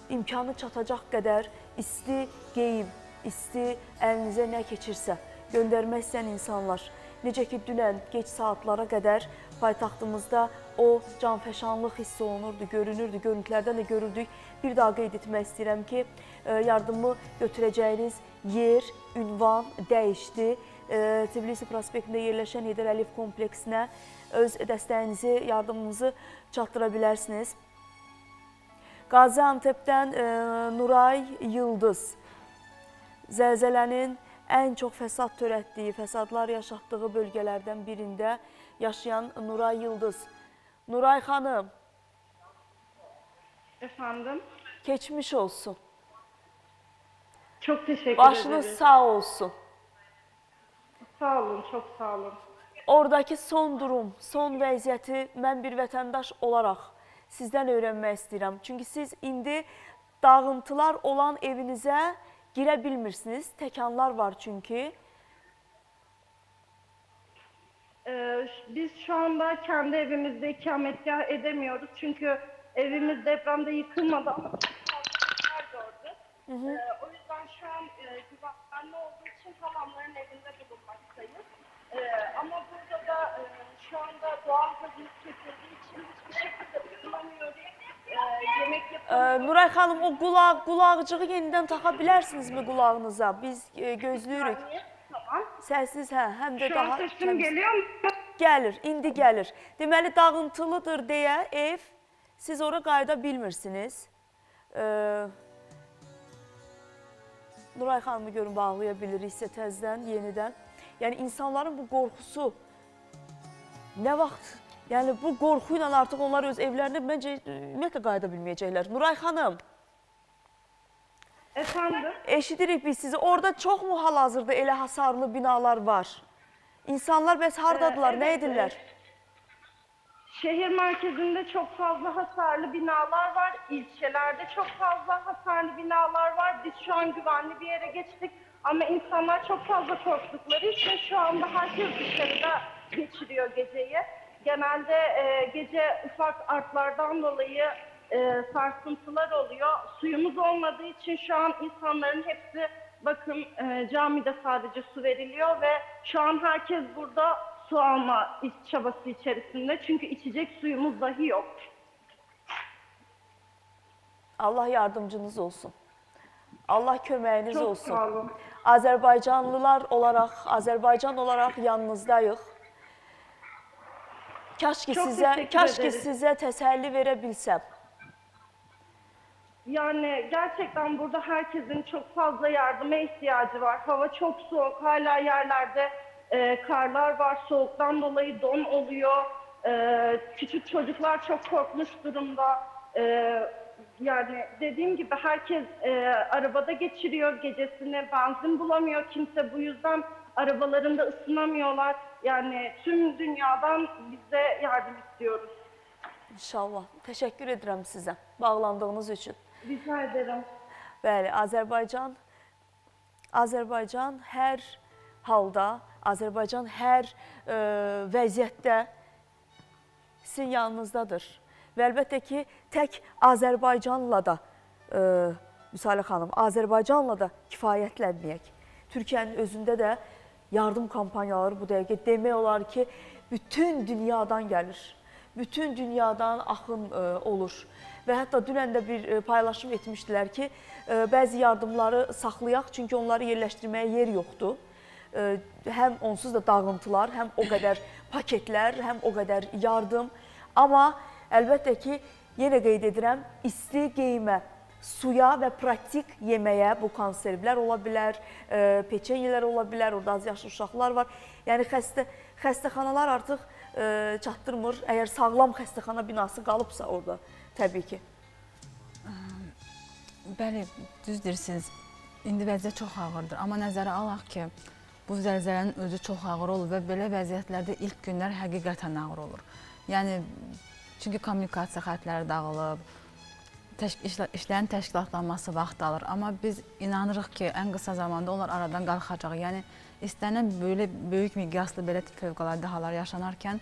imkanı çatacaq qədər isti geyim, isti əlinizə nə keçirsə, göndərmək istəyən insanlar. Necə ki, dünən geç saatlara qədər paytaxtımızda o canfəşanlıq hiss olunurdu, görünürdü, görüntülərdən də görürdük. Bir daha qeyd etmək istəyirəm ki, yardımı götürəcəyiniz yer, ünvan dəyişdi. Tbilisi prospektində yerləşən Heydər Əliyev kompleksinə öz dəstəyinizi, yardımınızı çatdıra bilərsiniz. Qaziantepdən Nuray Yıldız, zəlzələnin ən çox fəsad törətdiyi, fəsadlar yaşatdığı bölgələrdən birində yaşayan Nuray Yıldız. Nuray xanım. Efendim? Keçmiş olsun. Çok teşekkür Başınız ederiz. sağ olsun. Sağ olun, çok sağ olun. Oradakı son durum, son vəziyyəti mən bir vətəndaş olaraq sizdən öyrənmək istəyirəm. Çünki siz indi dağıntılar olan evinizə girə bilmirsiniz. Təkanlar var çünki. Biz şu anda kendi evimizde ikametgah edemiyoruz. Çünkü evimiz depremde yıkılmadı ama çok fazla hasar gördü. O yüzden şu an güvenli olduğu için halamların evinde bulunmaktayız. Ama burada da şu anda doğal gazımız kesildiği için hiçbir şekilde ısınamıyoruz. Yemek yapamıyoruz. Nuray xanım, o qulaqcığı yenidən taxa bilərsinizmi qulağınıza? Biz gözləyirik. Tamam. Səsiz, həm də Şu daha an sesim təmiz. geliyor mu? Gəlir, indi gəlir. Deməli, dağıntılıdır deyə ev, siz ora qayıda bilmirsiniz. Nuray xanımı görün, bağlaya biliriksə təzdən, yenidən. Yəni, insanların bu qorxusu nə vaxt, yəni bu qorxu ilə artıq onlar öz evlərinə məncə ümumiyyətlə qayıda bilməyəcəklər. Nuray xanım, Efendim? eşidirik biz sizi. Orada çoxmu hal-hazırda elə hasarlı binalar var? İnsanlar bəs hardadılar, nə Evet, edirlər? Şehir merkezinde çok fazla hasarlı binalar var. İlçelerde çok fazla hasarlı binalar var. Biz şu an güvenli bir yere geçtik. Ama insanlar çok fazla korktukları için şu anda herkes dışarıda geçiriyor geceyi. Genelde gece ufak artlardan dolayı sarsıntılar oluyor. Suyumuz olmadığı için şu an insanların hepsi, bakın camide sadece su veriliyor ve şu an herkes burada su alma çabası içerisinde. Çünkü içecek suyumuz dahi yok. Allah yardımcınız olsun. Allah köməyiniz Çok olsun. sağ olun. Azərbaycanlılar olaraq, Azərbaycan olaraq yanınızdayıq. Kaş ki Çok sizə, teşekkür kaş ki ederiz. sizə təsəlli verə bilsəm. Yani gerçekten burada herkesin çok fazla yardıma ihtiyacı var. Hava çok soğuk. Hala yerlerde karlar var. Soğuktan dolayı don oluyor. Küçük çocuklar çok korkmuş durumda. Yani dediğim gibi herkes arabada geçiriyor gecesini. Benzin bulamıyor kimse. Bu yüzden arabalarında ısınamıyorlar. Yani tüm dünyadan bize yardım istiyoruz. İnşallah. Təşəkkür edirəm sizə bağlandığınız üçün. Rica ederim. Bəli, Azərbaycan hər halda, Azərbaycan hər vəziyyətdə sizin yanınızdadır. Və əlbəttə ki, tək Azərbaycanla da, Müsalə xanım, Azərbaycanla da kifayətlənməyək. Türkiyənin özündə də yardım kampanyaları bu dəqiqə demək olar ki, bütün dünyadan gəlir. Bütün dünyadan axın olur. Və hətta dünən də bir paylaşım etmişdilər ki, bəzi yardımları saxlayaq, çünki onları yerləşdirməyə yer yoxdur. Həm onsuz da dağıntılar, həm o qədər paketlər, həm o qədər yardım. Amma əlbəttə ki, yenə qeyd edirəm, isti geyimə, suya və praktik yeməyə bu konservlər ola bilər, peçenyelər ola bilər, orada az yaşlı uşaqlar var. Yəni xəstəxanalar artıq çatdırmır, əgər sağlam xəstəxana binası qalıbsa orada, təbii ki. Bəli, düz deyirsiniz. İndi vəziyyət çox ağırdır. Amma nəzərə alaq ki, bu zəlzələnin özü çox ağır olur və belə vəziyyətlərdə ilk günlər həqiqətən ağır olur. Yəni, çünki kommunikasiya xətləri dağılıb, işlərin təşkilatlanması vaxt alır. Amma biz inanırıq ki, ən qısa zamanda onlar aradan qalxacaq. Yəni, istənilən belə böyük miqyaslı belə fövqəladə hallar yaşanarkən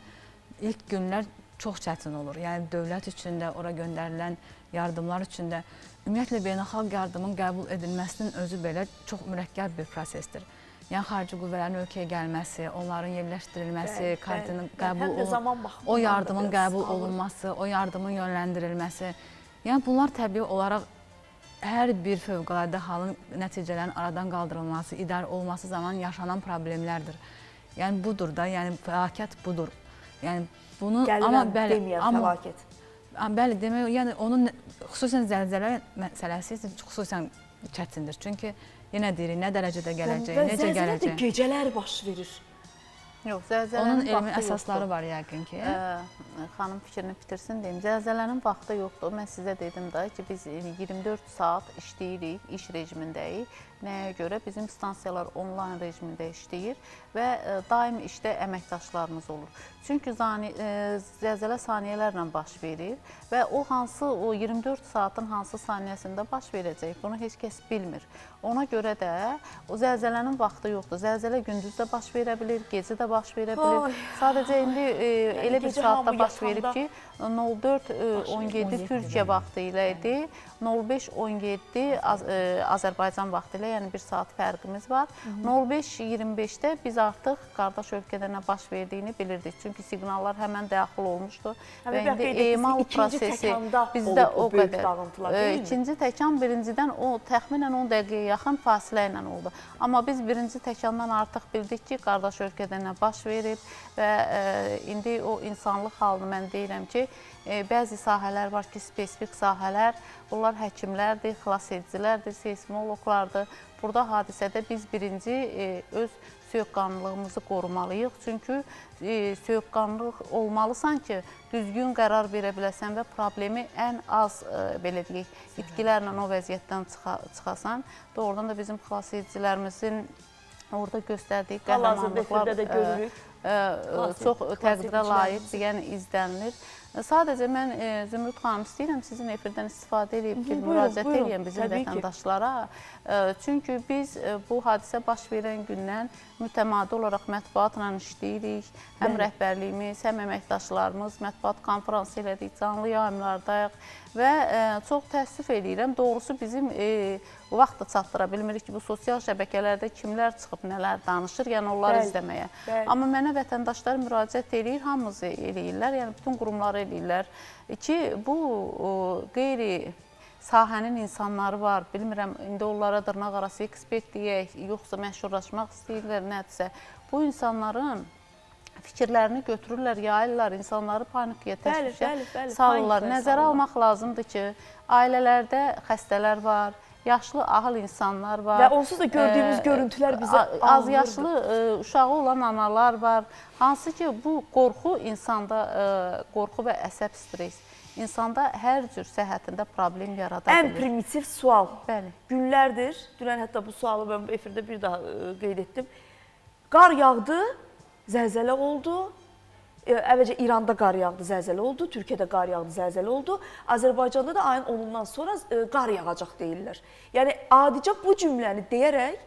ilk günlər çox çətin olur. Yəni, dövlət üçün də, ora göndərilən yardımlar üçün də ümumiyyətlə beynəlxalq yardımın qəbul edilməsinin özü belə çox mürəkkəb bir prosesdir. yəni xarici qüvvələrin ölkəyə gəlməsi, onların yerləşdirilməsi, koordinat qəbul Həm də zaman baxımından o da yardımın biraz qəbul ağır. olunması, o yardımın yönləndirilməsi. Yəni bunlar təbii olaraq hər bir fövqəladə halın nəticələrin aradan qaldırılması, idarə olması zaman yaşanan problemlərdir. Yəni budur da, yəni fəlakət budur. Yəni bunu Gəlirəm deməyəm fəlakət. Bəli, demək, yəni onun xüsusən zəlzələ məsələsi xüsusən çətindir. Çünki yenə deyirik, nə dərəcədə gələcək, necə gələcək. Zəlzələ də gecələr baş verir. Yox, zəlzələnin Onun elmi vaxtı əsasları yoxdur. var yəqin ki. Xanım fikrini bitirsin deyim. Zəlzələnin vaxtı yoxdur. Mən sizə dedim də ki, biz 24 saat işləyirik, iş rejimindəyik. Nəyə görə? Bizim stansiyalar onlayn rejimində işləyir və daim işdə əməkdaşlarımız olur. Çünki zəlzələ saniyələrlə baş verir və o 24 saatın hansı saniyəsində baş verəcək, bunu heç kəs bilmir. Ona görə də o zəlzələnin vaxtı yoxdur. Zəlzələ gündüz də baş verə bilir, gecə də baş verə bilir. Sadəcə indi elə bir saatda baş verib ki, 04:17 Türkiyə vaxtı ilə idi, 05:17 Azərbaycan vaxtı ilə, yəni bir saat fərqimiz var. 05:25-də biz artıq qardaş ölkədə nə baş verdiyini bilirdik. Çünki siqnallar həmən daxil olmuşdu və indi emal prosesi bizdə o qədər. İkinci təkan birincidən təxminən 10 dəqiqəyə yaxın fasilə ilə oldu. Amma biz birinci təkandan artıq bildik ki, qardaş ölkədə nə baş verib və indi o insanlıq halını mən deyirəm ki, bəzi sahələr var ki, spesifik sahələr, bunlar həkimlərdir, xilas edicilərdir, seismologlardır. Burada hadisədə biz birinci öz soyuqqanlılığımızı qorumalıyıq. Çünki soyuqqanlılıq olmalısan ki, düzgün qərar verə biləsən və problemi ən az, belə deyək, itkilərlə o vəziyyətdən çıxasan. Doğrudan da bizim xilas edicilərimizin orada göstərdiyi qəhrəmanlıqlar çox təqdirə layiqdir, yəni izlənilir. Sadəcə mən Zümrüd xanım istəyirəm sizin efirdən istifadə edib ki, müraciət edəyəm bizim vətəndaşlara. Çünki biz bu hadisə baş verən gündən mütəmadi olaraq mətbuatla işləyirik. Həm rəhbərliyimiz, həm əməkdaşlarımız mətbuat konferansı elədik, canlı yayımlardayıq və çox təəssüf edirəm. Doğrusu bizim vaxt da çatdıra bilmirik ki, bu sosial şəbəkələrdə kimlər çıxıb nələr danışır, yəni onları izləməyə. Amma mənə vətəndaşlar müraciət edir, hamımızı eləyirlər, yəni bütün qurumları eləyirlər ki, bu qeyri sahənin insanları var, bilmirəm, indi onlara dırnaq arası ekspert deyək, yoxsa məşhurlaşmaq istəyirlər, nədirsə. Bu insanların fikirlərini götürürlər, yayırlar, insanları panikaya, təşvişə salırlar. Nəzərə almaq lazımdır ki, ailələrdə xəstələr var, yaşlı, ahıl insanlar var. Və onsuz da gördüyümüz görüntülər bizə ağırdır. Az yaşlı uşağı olan analar var. Hansı ki, bu qorxu insanda, qorxu və əsəb stres insanda hər cür səhhətində problem yarada bilir. Ən primitiv sual. Bəli. Günlərdir, dünən hətta bu sualı mən bu efirdə bir daha qeyd etdim. Qar yağdı, zəlzələ oldu. Əvvəlcə İranda qar yağdı, zəlzələ oldu. Türkiyədə qar yağdı, zəlzələ oldu. Azərbaycanda da ayın 10-undan sonra qar yağacaq deyirlər. Yəni adicə bu cümləni deyərək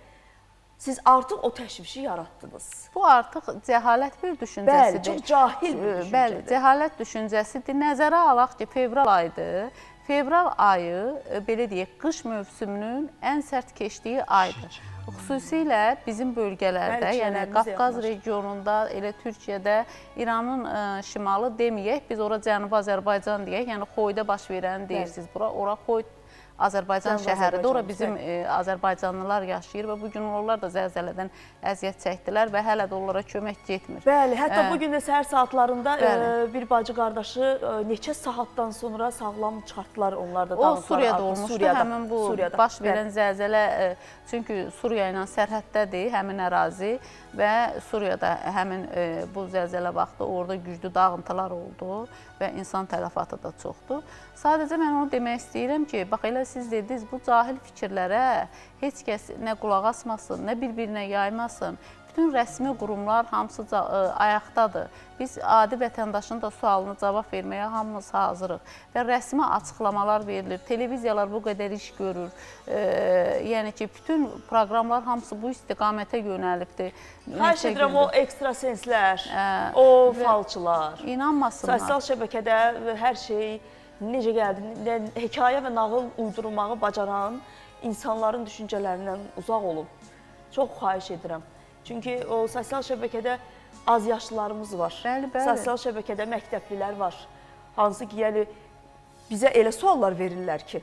siz artıq o təşvişi yaratdınız. Bu artıq cəhalət bir düşüncəsidir. Bəli, çox cahil bir düşüncədir. Bəli, cəhalət düşüncəsidir. Nəzərə alaq ki, fevral ayıdır. Fevral ayı, belə deyək, qış mövsümünün ən sərt keçdiyi aydır. Xüsusilə bizim bölgələrdə, yəni Qafqaz regionunda, elə Türkiyədə, İranın şimalı deməyək, biz ora Cənubi Azərbaycan deyək, yəni Xoyda baş verəni deyirsiniz bura, ora Xoy Azərbaycan şəhəridir, ora bizim Azərbaycanlılar yaşayır və bugün onlar da zəlzələdən əziyyət çəkdilər və hələ də onlara kömək getmir. Bəli, hətta bugün də səhər saatlarında bir bacı qardaşı neçə saatdan sonra sağlam çıxartdılar, onlar da dağıtlar. O Suriyada olmuşdu, həmin bu baş verən zəlzələ, çünki Suriya ilə sərhəddədir həmin ərazi və Suriyada həmin bu zəlzələ vaxtı orada güclü dağıntılar oldu və insan tələfatı da çoxdur. Sadəcə mən onu demək istəyirəm ki, bax elə siz dediniz, bu cahil fikirlərə heç kəs nə qulaq asmasın, nə bir-birinə yaymasın. Bütün rəsmi qurumlar hamısı ayaqdadır. Biz adi vətəndaşın da sualını cavab verməyə hamımız hazırıq. Və rəsmi açıqlamalar verilir, televiziyalar bu qədər iş görür. Yəni ki, bütün proqramlar hamısı bu istiqamətə yönəlibdir. Xahiş edirəm o ekstrasenslər, o falçılar, İnanmasınlar. Sosial şəbəkədə hər şey necə gəldi, hekayə və nağıl uydurmağı bacaran insanların düşüncələrindən uzaq olub. Çox xahiş edirəm. Çünki o sosial şəbəkədə az yaşlılarımız var. Bəli, bəli. Sosial şəbəkədə məktəblilər var. Hansı ki, yəni bizə elə suallar verirlər ki,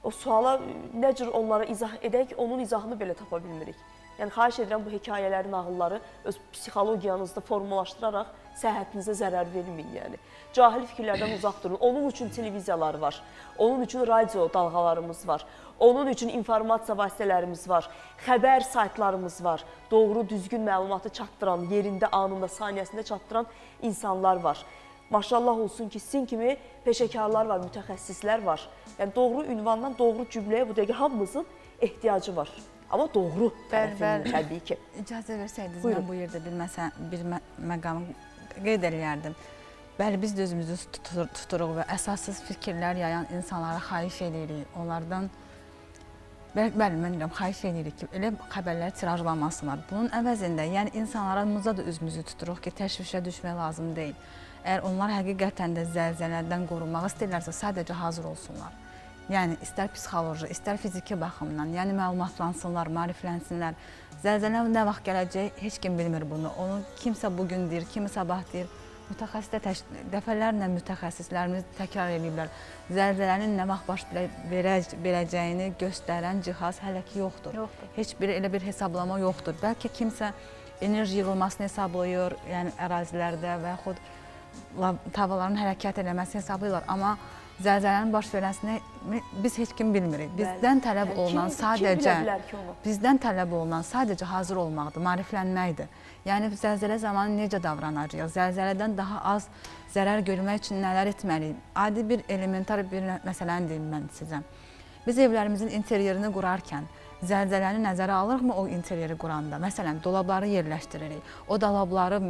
o suala nə cür onlara izah edək, onun izahını belə tapa bilmirik. Yəni xahiş edirəm bu hekayələri, nağılları öz psixologiyanızda formalaşdıraraq səhhətinizə zərər verməyin, yəni. Cahil fikirlərdən uzaq durun. Onun üçün televiziyalar var. Onun üçün radio dalğalarımız var. Onun üçün informasiya vasitələrimiz var. Xəbər saytlarımız var. Doğru, düzgün məlumatı çatdıran, yerində, anında, saniyəsində çatdıran insanlar var. Maşallah olsun ki, sizin kimi peşəkarlar var, mütəxəssislər var. Yəni doğru ünvandan, doğru cümləyə bu dəqiqə hamımızın ehtiyacı var. Amma doğru tərəfindən təbii ki. İcazə versəydiniz, Buyurun. mən bu yerdə bir məqamı qeyd eləyərdim. Bəli, biz də özümüzü tuturuq və əsassız fikirlər yayan insanlara xahiş edirik. Onlardan, bəli, mən deyirəm, xahiş edirik ki, elə xəbərlər tirajlanmasınlar. Bunun əvəzində, yəni insanlarımıza da özümüzü tuturuq ki, təşvişə düşmək lazım deyil. Əgər onlar həqiqətən də zəlzələdən qorunmaq istəyirlərsə, sadəcə hazır olsunlar. Yəni, istər psixoloji, istər fiziki baxımdan, yəni məlumatlansınlar, maariflənsinlər. Zəlzələ nə vaxt gələcək, heç kim bilmir bunu. Onu kimsə bugün deyir, kimi sabah deyir. Mütəxəssisdə dəfələrlə mütəxəssislərimiz təkrar ediblər. Zəlzələnin nə vaxt baş verəcəyini göstərən cihaz hələ ki yoxdur. Heç bir elə bir hesablama yoxdur. Bəlkə kimsə enerji yığılmasını hesablayır, yəni ərazilərdə və yaxud tavalarının hərəkət eləməsini hesablayırlar. Amma zəlzələnin baş verəsini biz heç kim bilmirik. Bizdən tələb olunan sadəcə hazır olmaqdır, maariflənməkdir. Yəni, zəlzələ zamanı necə davranacağıq? Zəlzələdən daha az zərər görmək üçün nələr etməliyik? Adi bir elementar bir məsələni deyim mən sizə. Biz evlərimizin interyerini qurarkən zəlzələni nəzərə alırıqmı o interyeri quranda? Məsələn, dolabları yerləşdiririk. O dolabları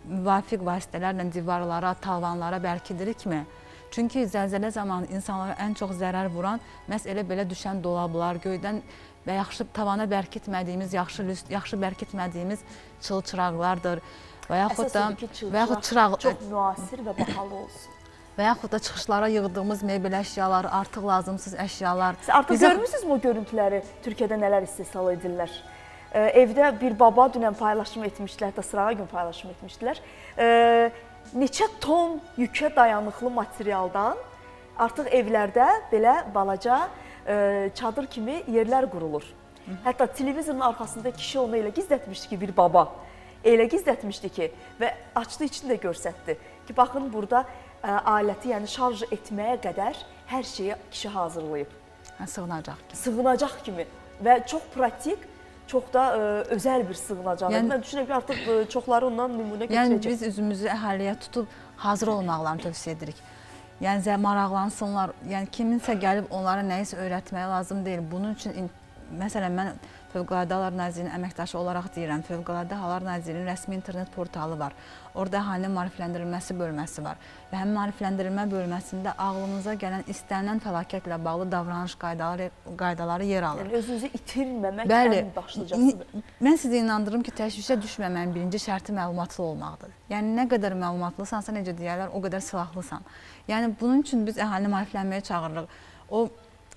müvafiq vasitələrlə divarlara, tavanlara bərkidirikmi? Çünki zəlzələ zamanı insanlara ən çox zərər vuran məhz elə belə düşən dolablar, göydən və yaxşı tavana bərkitmədiyimiz, yaxşı bərkitmədiyimiz çılçıraqlardır. Və yaxud da çox müasir və bahalı olsun. Və yaxud da çıxışlara yığdığımız mebel əşyalar, artıq lazımsız əşyalar. Siz artıq görmürsünüzmü o görüntüləri? Türkiyədə nələr istehsal edirlər? Evdə bir baba dünən paylaşım etmişdilər, hətta sırağa gün paylaşım etmişdilər. Neçə ton yükə dayanıqlı materialdan artıq evlərdə belə balaca çadır kimi yerlər qurulur. Hətta televizorun arxasında kişi onu elə gizlətmişdi ki, bir baba elə gizlətmişdi ki, və açdı içini də göstərdi ki, baxın burada aləti, yəni şarj etməyə qədər hər şeyi kişi hazırlayıb. Sığınacaq kimi və çox pratik, çox da özəl bir sığınacaq. Mən düşünürəm ki, artıq çoxları ondan nümunə götürəcək. Yəni, biz üzümüzü əhaliyə tutub hazır olmaqlarını tövsiyə edirik. Yəni, maraqlansınlar. Yəni, kiminsə gəlib onlara nəyisə öyrətməyə lazım deyil. Bunun üçün, məsələn, mən Fövqəladə Hallar Nazirinin əməkdaşı olaraq deyirəm, Fövqəladə Hallar Nazirinin rəsmi internet portalı var. Orada əhalinin maarifləndirilməsi bölməsi var. Və həmin maarifləndirilmə bölməsində ağlınıza gələn istənilən fəlakətlə bağlı davranış qaydaları yer alır. Yəni, özünüzü itirməmək ən başlıcasıdır. Mən sizi inandırırım ki, təşvişə düşməməyin birinci şərti məlumatlı olmaqdır. Yəni, nə qədər məlumatlısansa, necə deyərlər, o qədər silahlısan. Yəni, bunun üçün biz əhalini maariflənməyə çağırırıq. O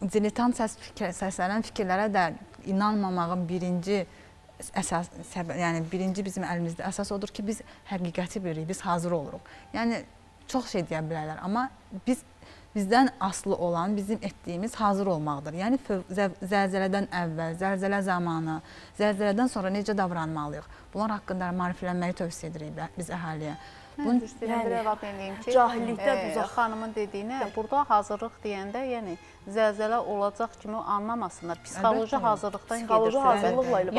diletant səslənən fikirlərə də inanmamağın birinci bizim əlimizdə əsas odur ki, biz həqiqəti bilirik, biz hazır oluruq. Yəni, çox şey deyə bilərlər, amma bizdən asılı olan, bizim etdiyimiz hazır olmaqdır. Yəni, zəlzələdən əvvəl, zəlzələ zamanı, zəlzələdən sonra necə davranmalıyıq? Bunlar haqqında maariflənməyi tövsiyə edirik biz əhaliyə. Mən bir əlavə edeyim ki, xanımın dediyinə, burada hazırlıq deyəndə, yəni zəlzələ olacaq kimi anlamasınlar. Psixoloji hazırlıqdan gedir söhbət.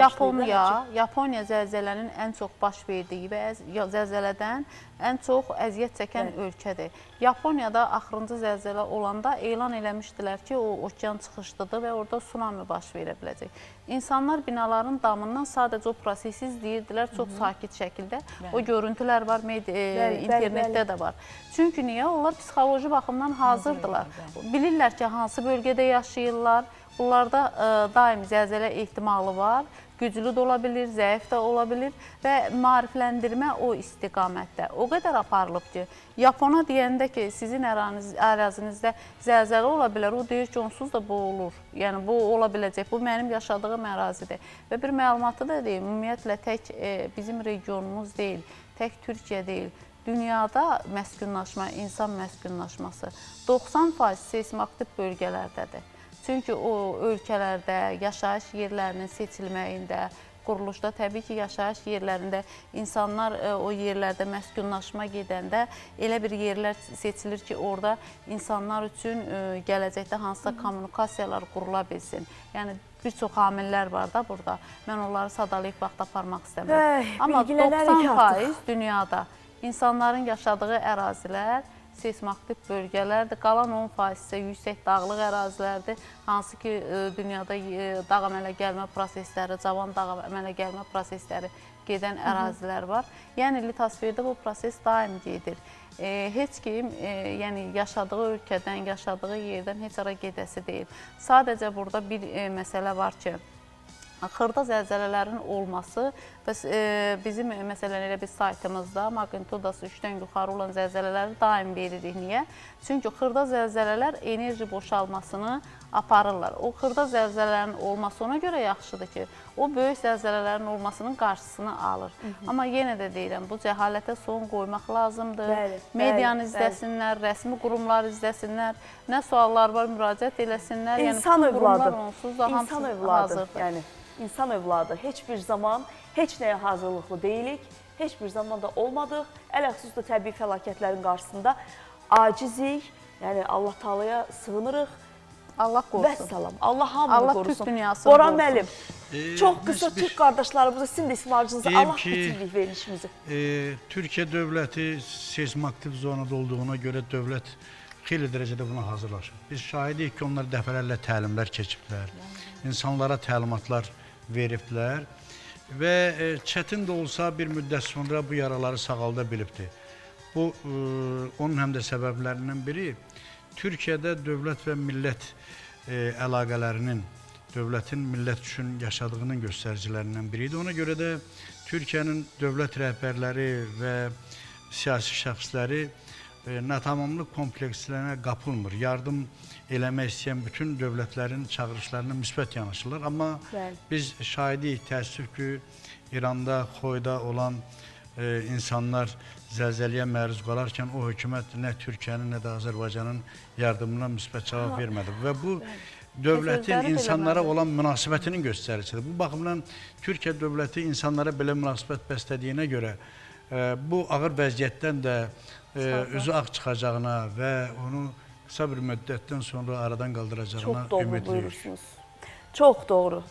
Yaponiya zəlzələnin ən çox baş verdiyi və zəlzələdən ən çox əziyyət çəkən ölkədir. Yaponiyada axırıncı zəlzələ olanda elan eləmişdilər ki, o okean çıxışlıdır və orada tsunami baş verə biləcək. İnsanlar binaların damından sadəcə o prosesi izləyirdilər çox sakit şəkildə. O görüntülər var, internetdə də var. Çünki niyə? Onlar psixoloji baxımdan hazırdırlar. Bilirlər ki, hansı bölgədə yaşayırlar. Bunlarda daim zəlzələ ehtimalı var. güclü də ola bilir, zəif də ola bilir və maarifləndirmə o istiqamətdə o qədər aparılıb ki, Yapona deyəndə ki, sizin ərazinizdə zəlzələ ola bilər, o deyir ki, onsuz da bu olur. Yəni, bu ola biləcək, bu mənim yaşadığım ərazidir. Və bir məlumatı da deyim, ümumiyyətlə tək bizim regionumuz deyil, tək Türkiyə deyil. Dünyada məskunlaşma, insan məskunlaşması 90% seismaktiv bölgələrdədir. Çünki o ölkələrdə yaşayış yerlərinin seçilməyində, quruluşda təbii ki, yaşayış yerlərində insanlar o yerlərdə məskunlaşma gedəndə elə bir yerlər seçilir ki, orada insanlar üçün gələcəkdə hansısa kommunikasiyalar qurula bilsin. Yəni, bir çox amillər var da burada. Mən onları sadalayıb vaxt aparmaq istəmirəm. Amma 90% dünyada İnsanların yaşadığı ərazilər seismaktiv bölgələrdir. Qalan 10% isə yüksək dağlıq ərazilərdir. Hansı ki, dünyada dağ əmələ gəlmə prosesləri, cavan dağ əmələ gəlmə prosesləri gedən ərazilər var. Yəni, litosferdə bu proses daim gedir. Heç kim yaşadığı ölkədən, yaşadığı yerdən heç ara gedəsi deyil. Sadəcə burada bir məsələ var ki, xırda zəlzələlərin olması və bizim məsələn elə bir saytımızda magnitudası 3-dən yuxarı olan zəlzələləri daim veririk. Niyə? Çünki xırda zəlzələlər enerji boşalmasını aparırlar. O xırda zəlzələlərin olması ona görə yaxşıdır ki, o böyük zəlzələlərin olmasının qarşısını alır. Amma yenə də deyirəm, bu cəhalətə son qoymaq lazımdır. Medianı izləsinlər, rəsmi qurumlar izləsinlər, nə suallar var müraciət eləsinlər. İnsan övladı, insan övladı. İnsan övladı heç bir zaman heç nəyə hazırlıqlı deyilik, heç bir zaman da olmadıq. Ələxüsus da təbii fəlakətlərin qarşısında acizik, yəni Allah Taalaya sığınırıq. Allah qorusun. Vəssalam, Allah hamını qorusun. Türk dünyasını qorusun. Boran müəllim, çox qısa Türk qardaşlarımıza, sizin də ismarcınıza Allah bitirdik verilişimizi. Türkiyə dövləti seismaktiv zonada olduğuna görə dövlət xeyli dərəcədə buna hazırlaşır. Biz şahidik ki, onlar dəfələrlə təlimlər keçiblər, insanlara təlimatlar veriblər və çətin də olsa bir müddət sonra bu yaraları sağalda bilibdir. Bu, onun həm də səbəblərindən biri Türkiyədə dövlət və millət əlaqələrinin, dövlətin millət üçün yaşadığının göstəricilərindən biri idi. Ona görə də Türkiyənin dövlət rəhbərləri və siyasi şəxsləri natamamlıq komplekslərinə qapılmır. Yardım eləmək istəyən bütün dövlətlərin çağırışlarına müsbət yanaşırlar. Amma biz şahidik, təəssüf ki, İranda, Xoyda olan insanlar zəlzələyə məruz qalarkən o hökumət nə Türkiyənin, nə də Azərbaycanın yardımına müsbət cavab vermədi. Və bu dövlətin insanlara olan münasibətinin göstəricidir. Bu baxımdan Türkiyə dövləti insanlara belə münasibət bəslədiyinə görə bu ağır vəziyyətdən də özü ağ çıxacağına və onu qısa bir müddətdən sonra aradan qaldıracağına ümidliyirik. Çox doğru,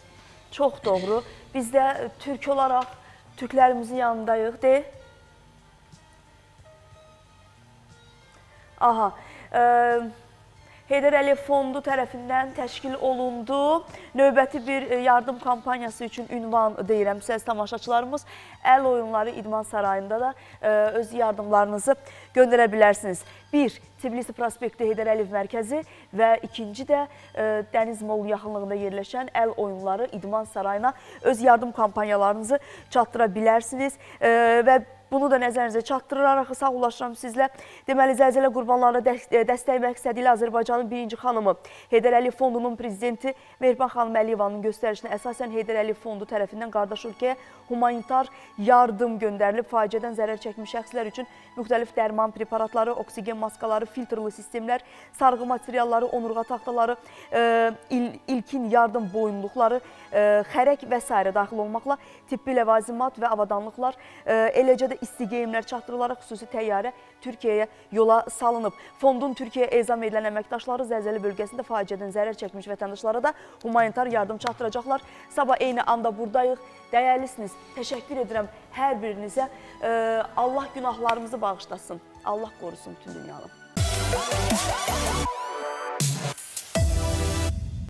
çox doğru. Biz də Türk olaraq Türklərimizin yanındayıq, deyil? Aha, Heydər Əliyev Fondu tərəfindən təşkil olundu. Növbəti bir yardım kampaniyası üçün ünvan deyirəm sizə tamaşaçılarımız. Əl oyunları İdman Sarayında da öz yardımlarınızı göndərə bilərsiniz. 1. Tbilisi prospekti Heydər Əliyev mərkəzi və 2. də Dəniz Molu yaxınlığında yerləşən Əl oyunları İdman Sarayına öz yardım kampaniyalarınızı çatdıra bilərsiniz və bunu da nəzərinizə çatdıraraq sağollaşıram sizlə. Deməli, zəlzələ qurbanlarına dəstək məqsədi ilə Azərbaycanın birinci xanımı Heydər Əliyev Fondunun prezidenti Mehriban xanım Əliyevanın göstərişinə əsasən Heydər Əliyev Fondu tərəfindən qardaş ölkəyə humanitar yardım göndərilib. Faciədən zərər çəkmiş şəxslər üçün müxtəlif dərman preparatları, oksigen maskaları, filtrli sistemlər, sarğı materialları, onurğa taxtaları, ilkin yardım boyunluqları, xərək və s. daxil olmaqla tibbi ləvazimat və avadanlıqlar, eləcə də isti geyimlər çatdırılaraq xüsusi təyyarə Türkiyəyə yola salınıb. Fondun Türkiyəyə ezam edilən əməkdaşları zəlzələ bölgəsində faciədən zərər çəkmiş vətəndaşlara da humanitar yardım çatdıracaqlar. Sabah eyni anda buradayıq. Dəyərlisiniz. Təşəkkür edirəm hər birinizə. Allah günahlarımızı bağışlasın. Allah qorusun bütün dünyanı.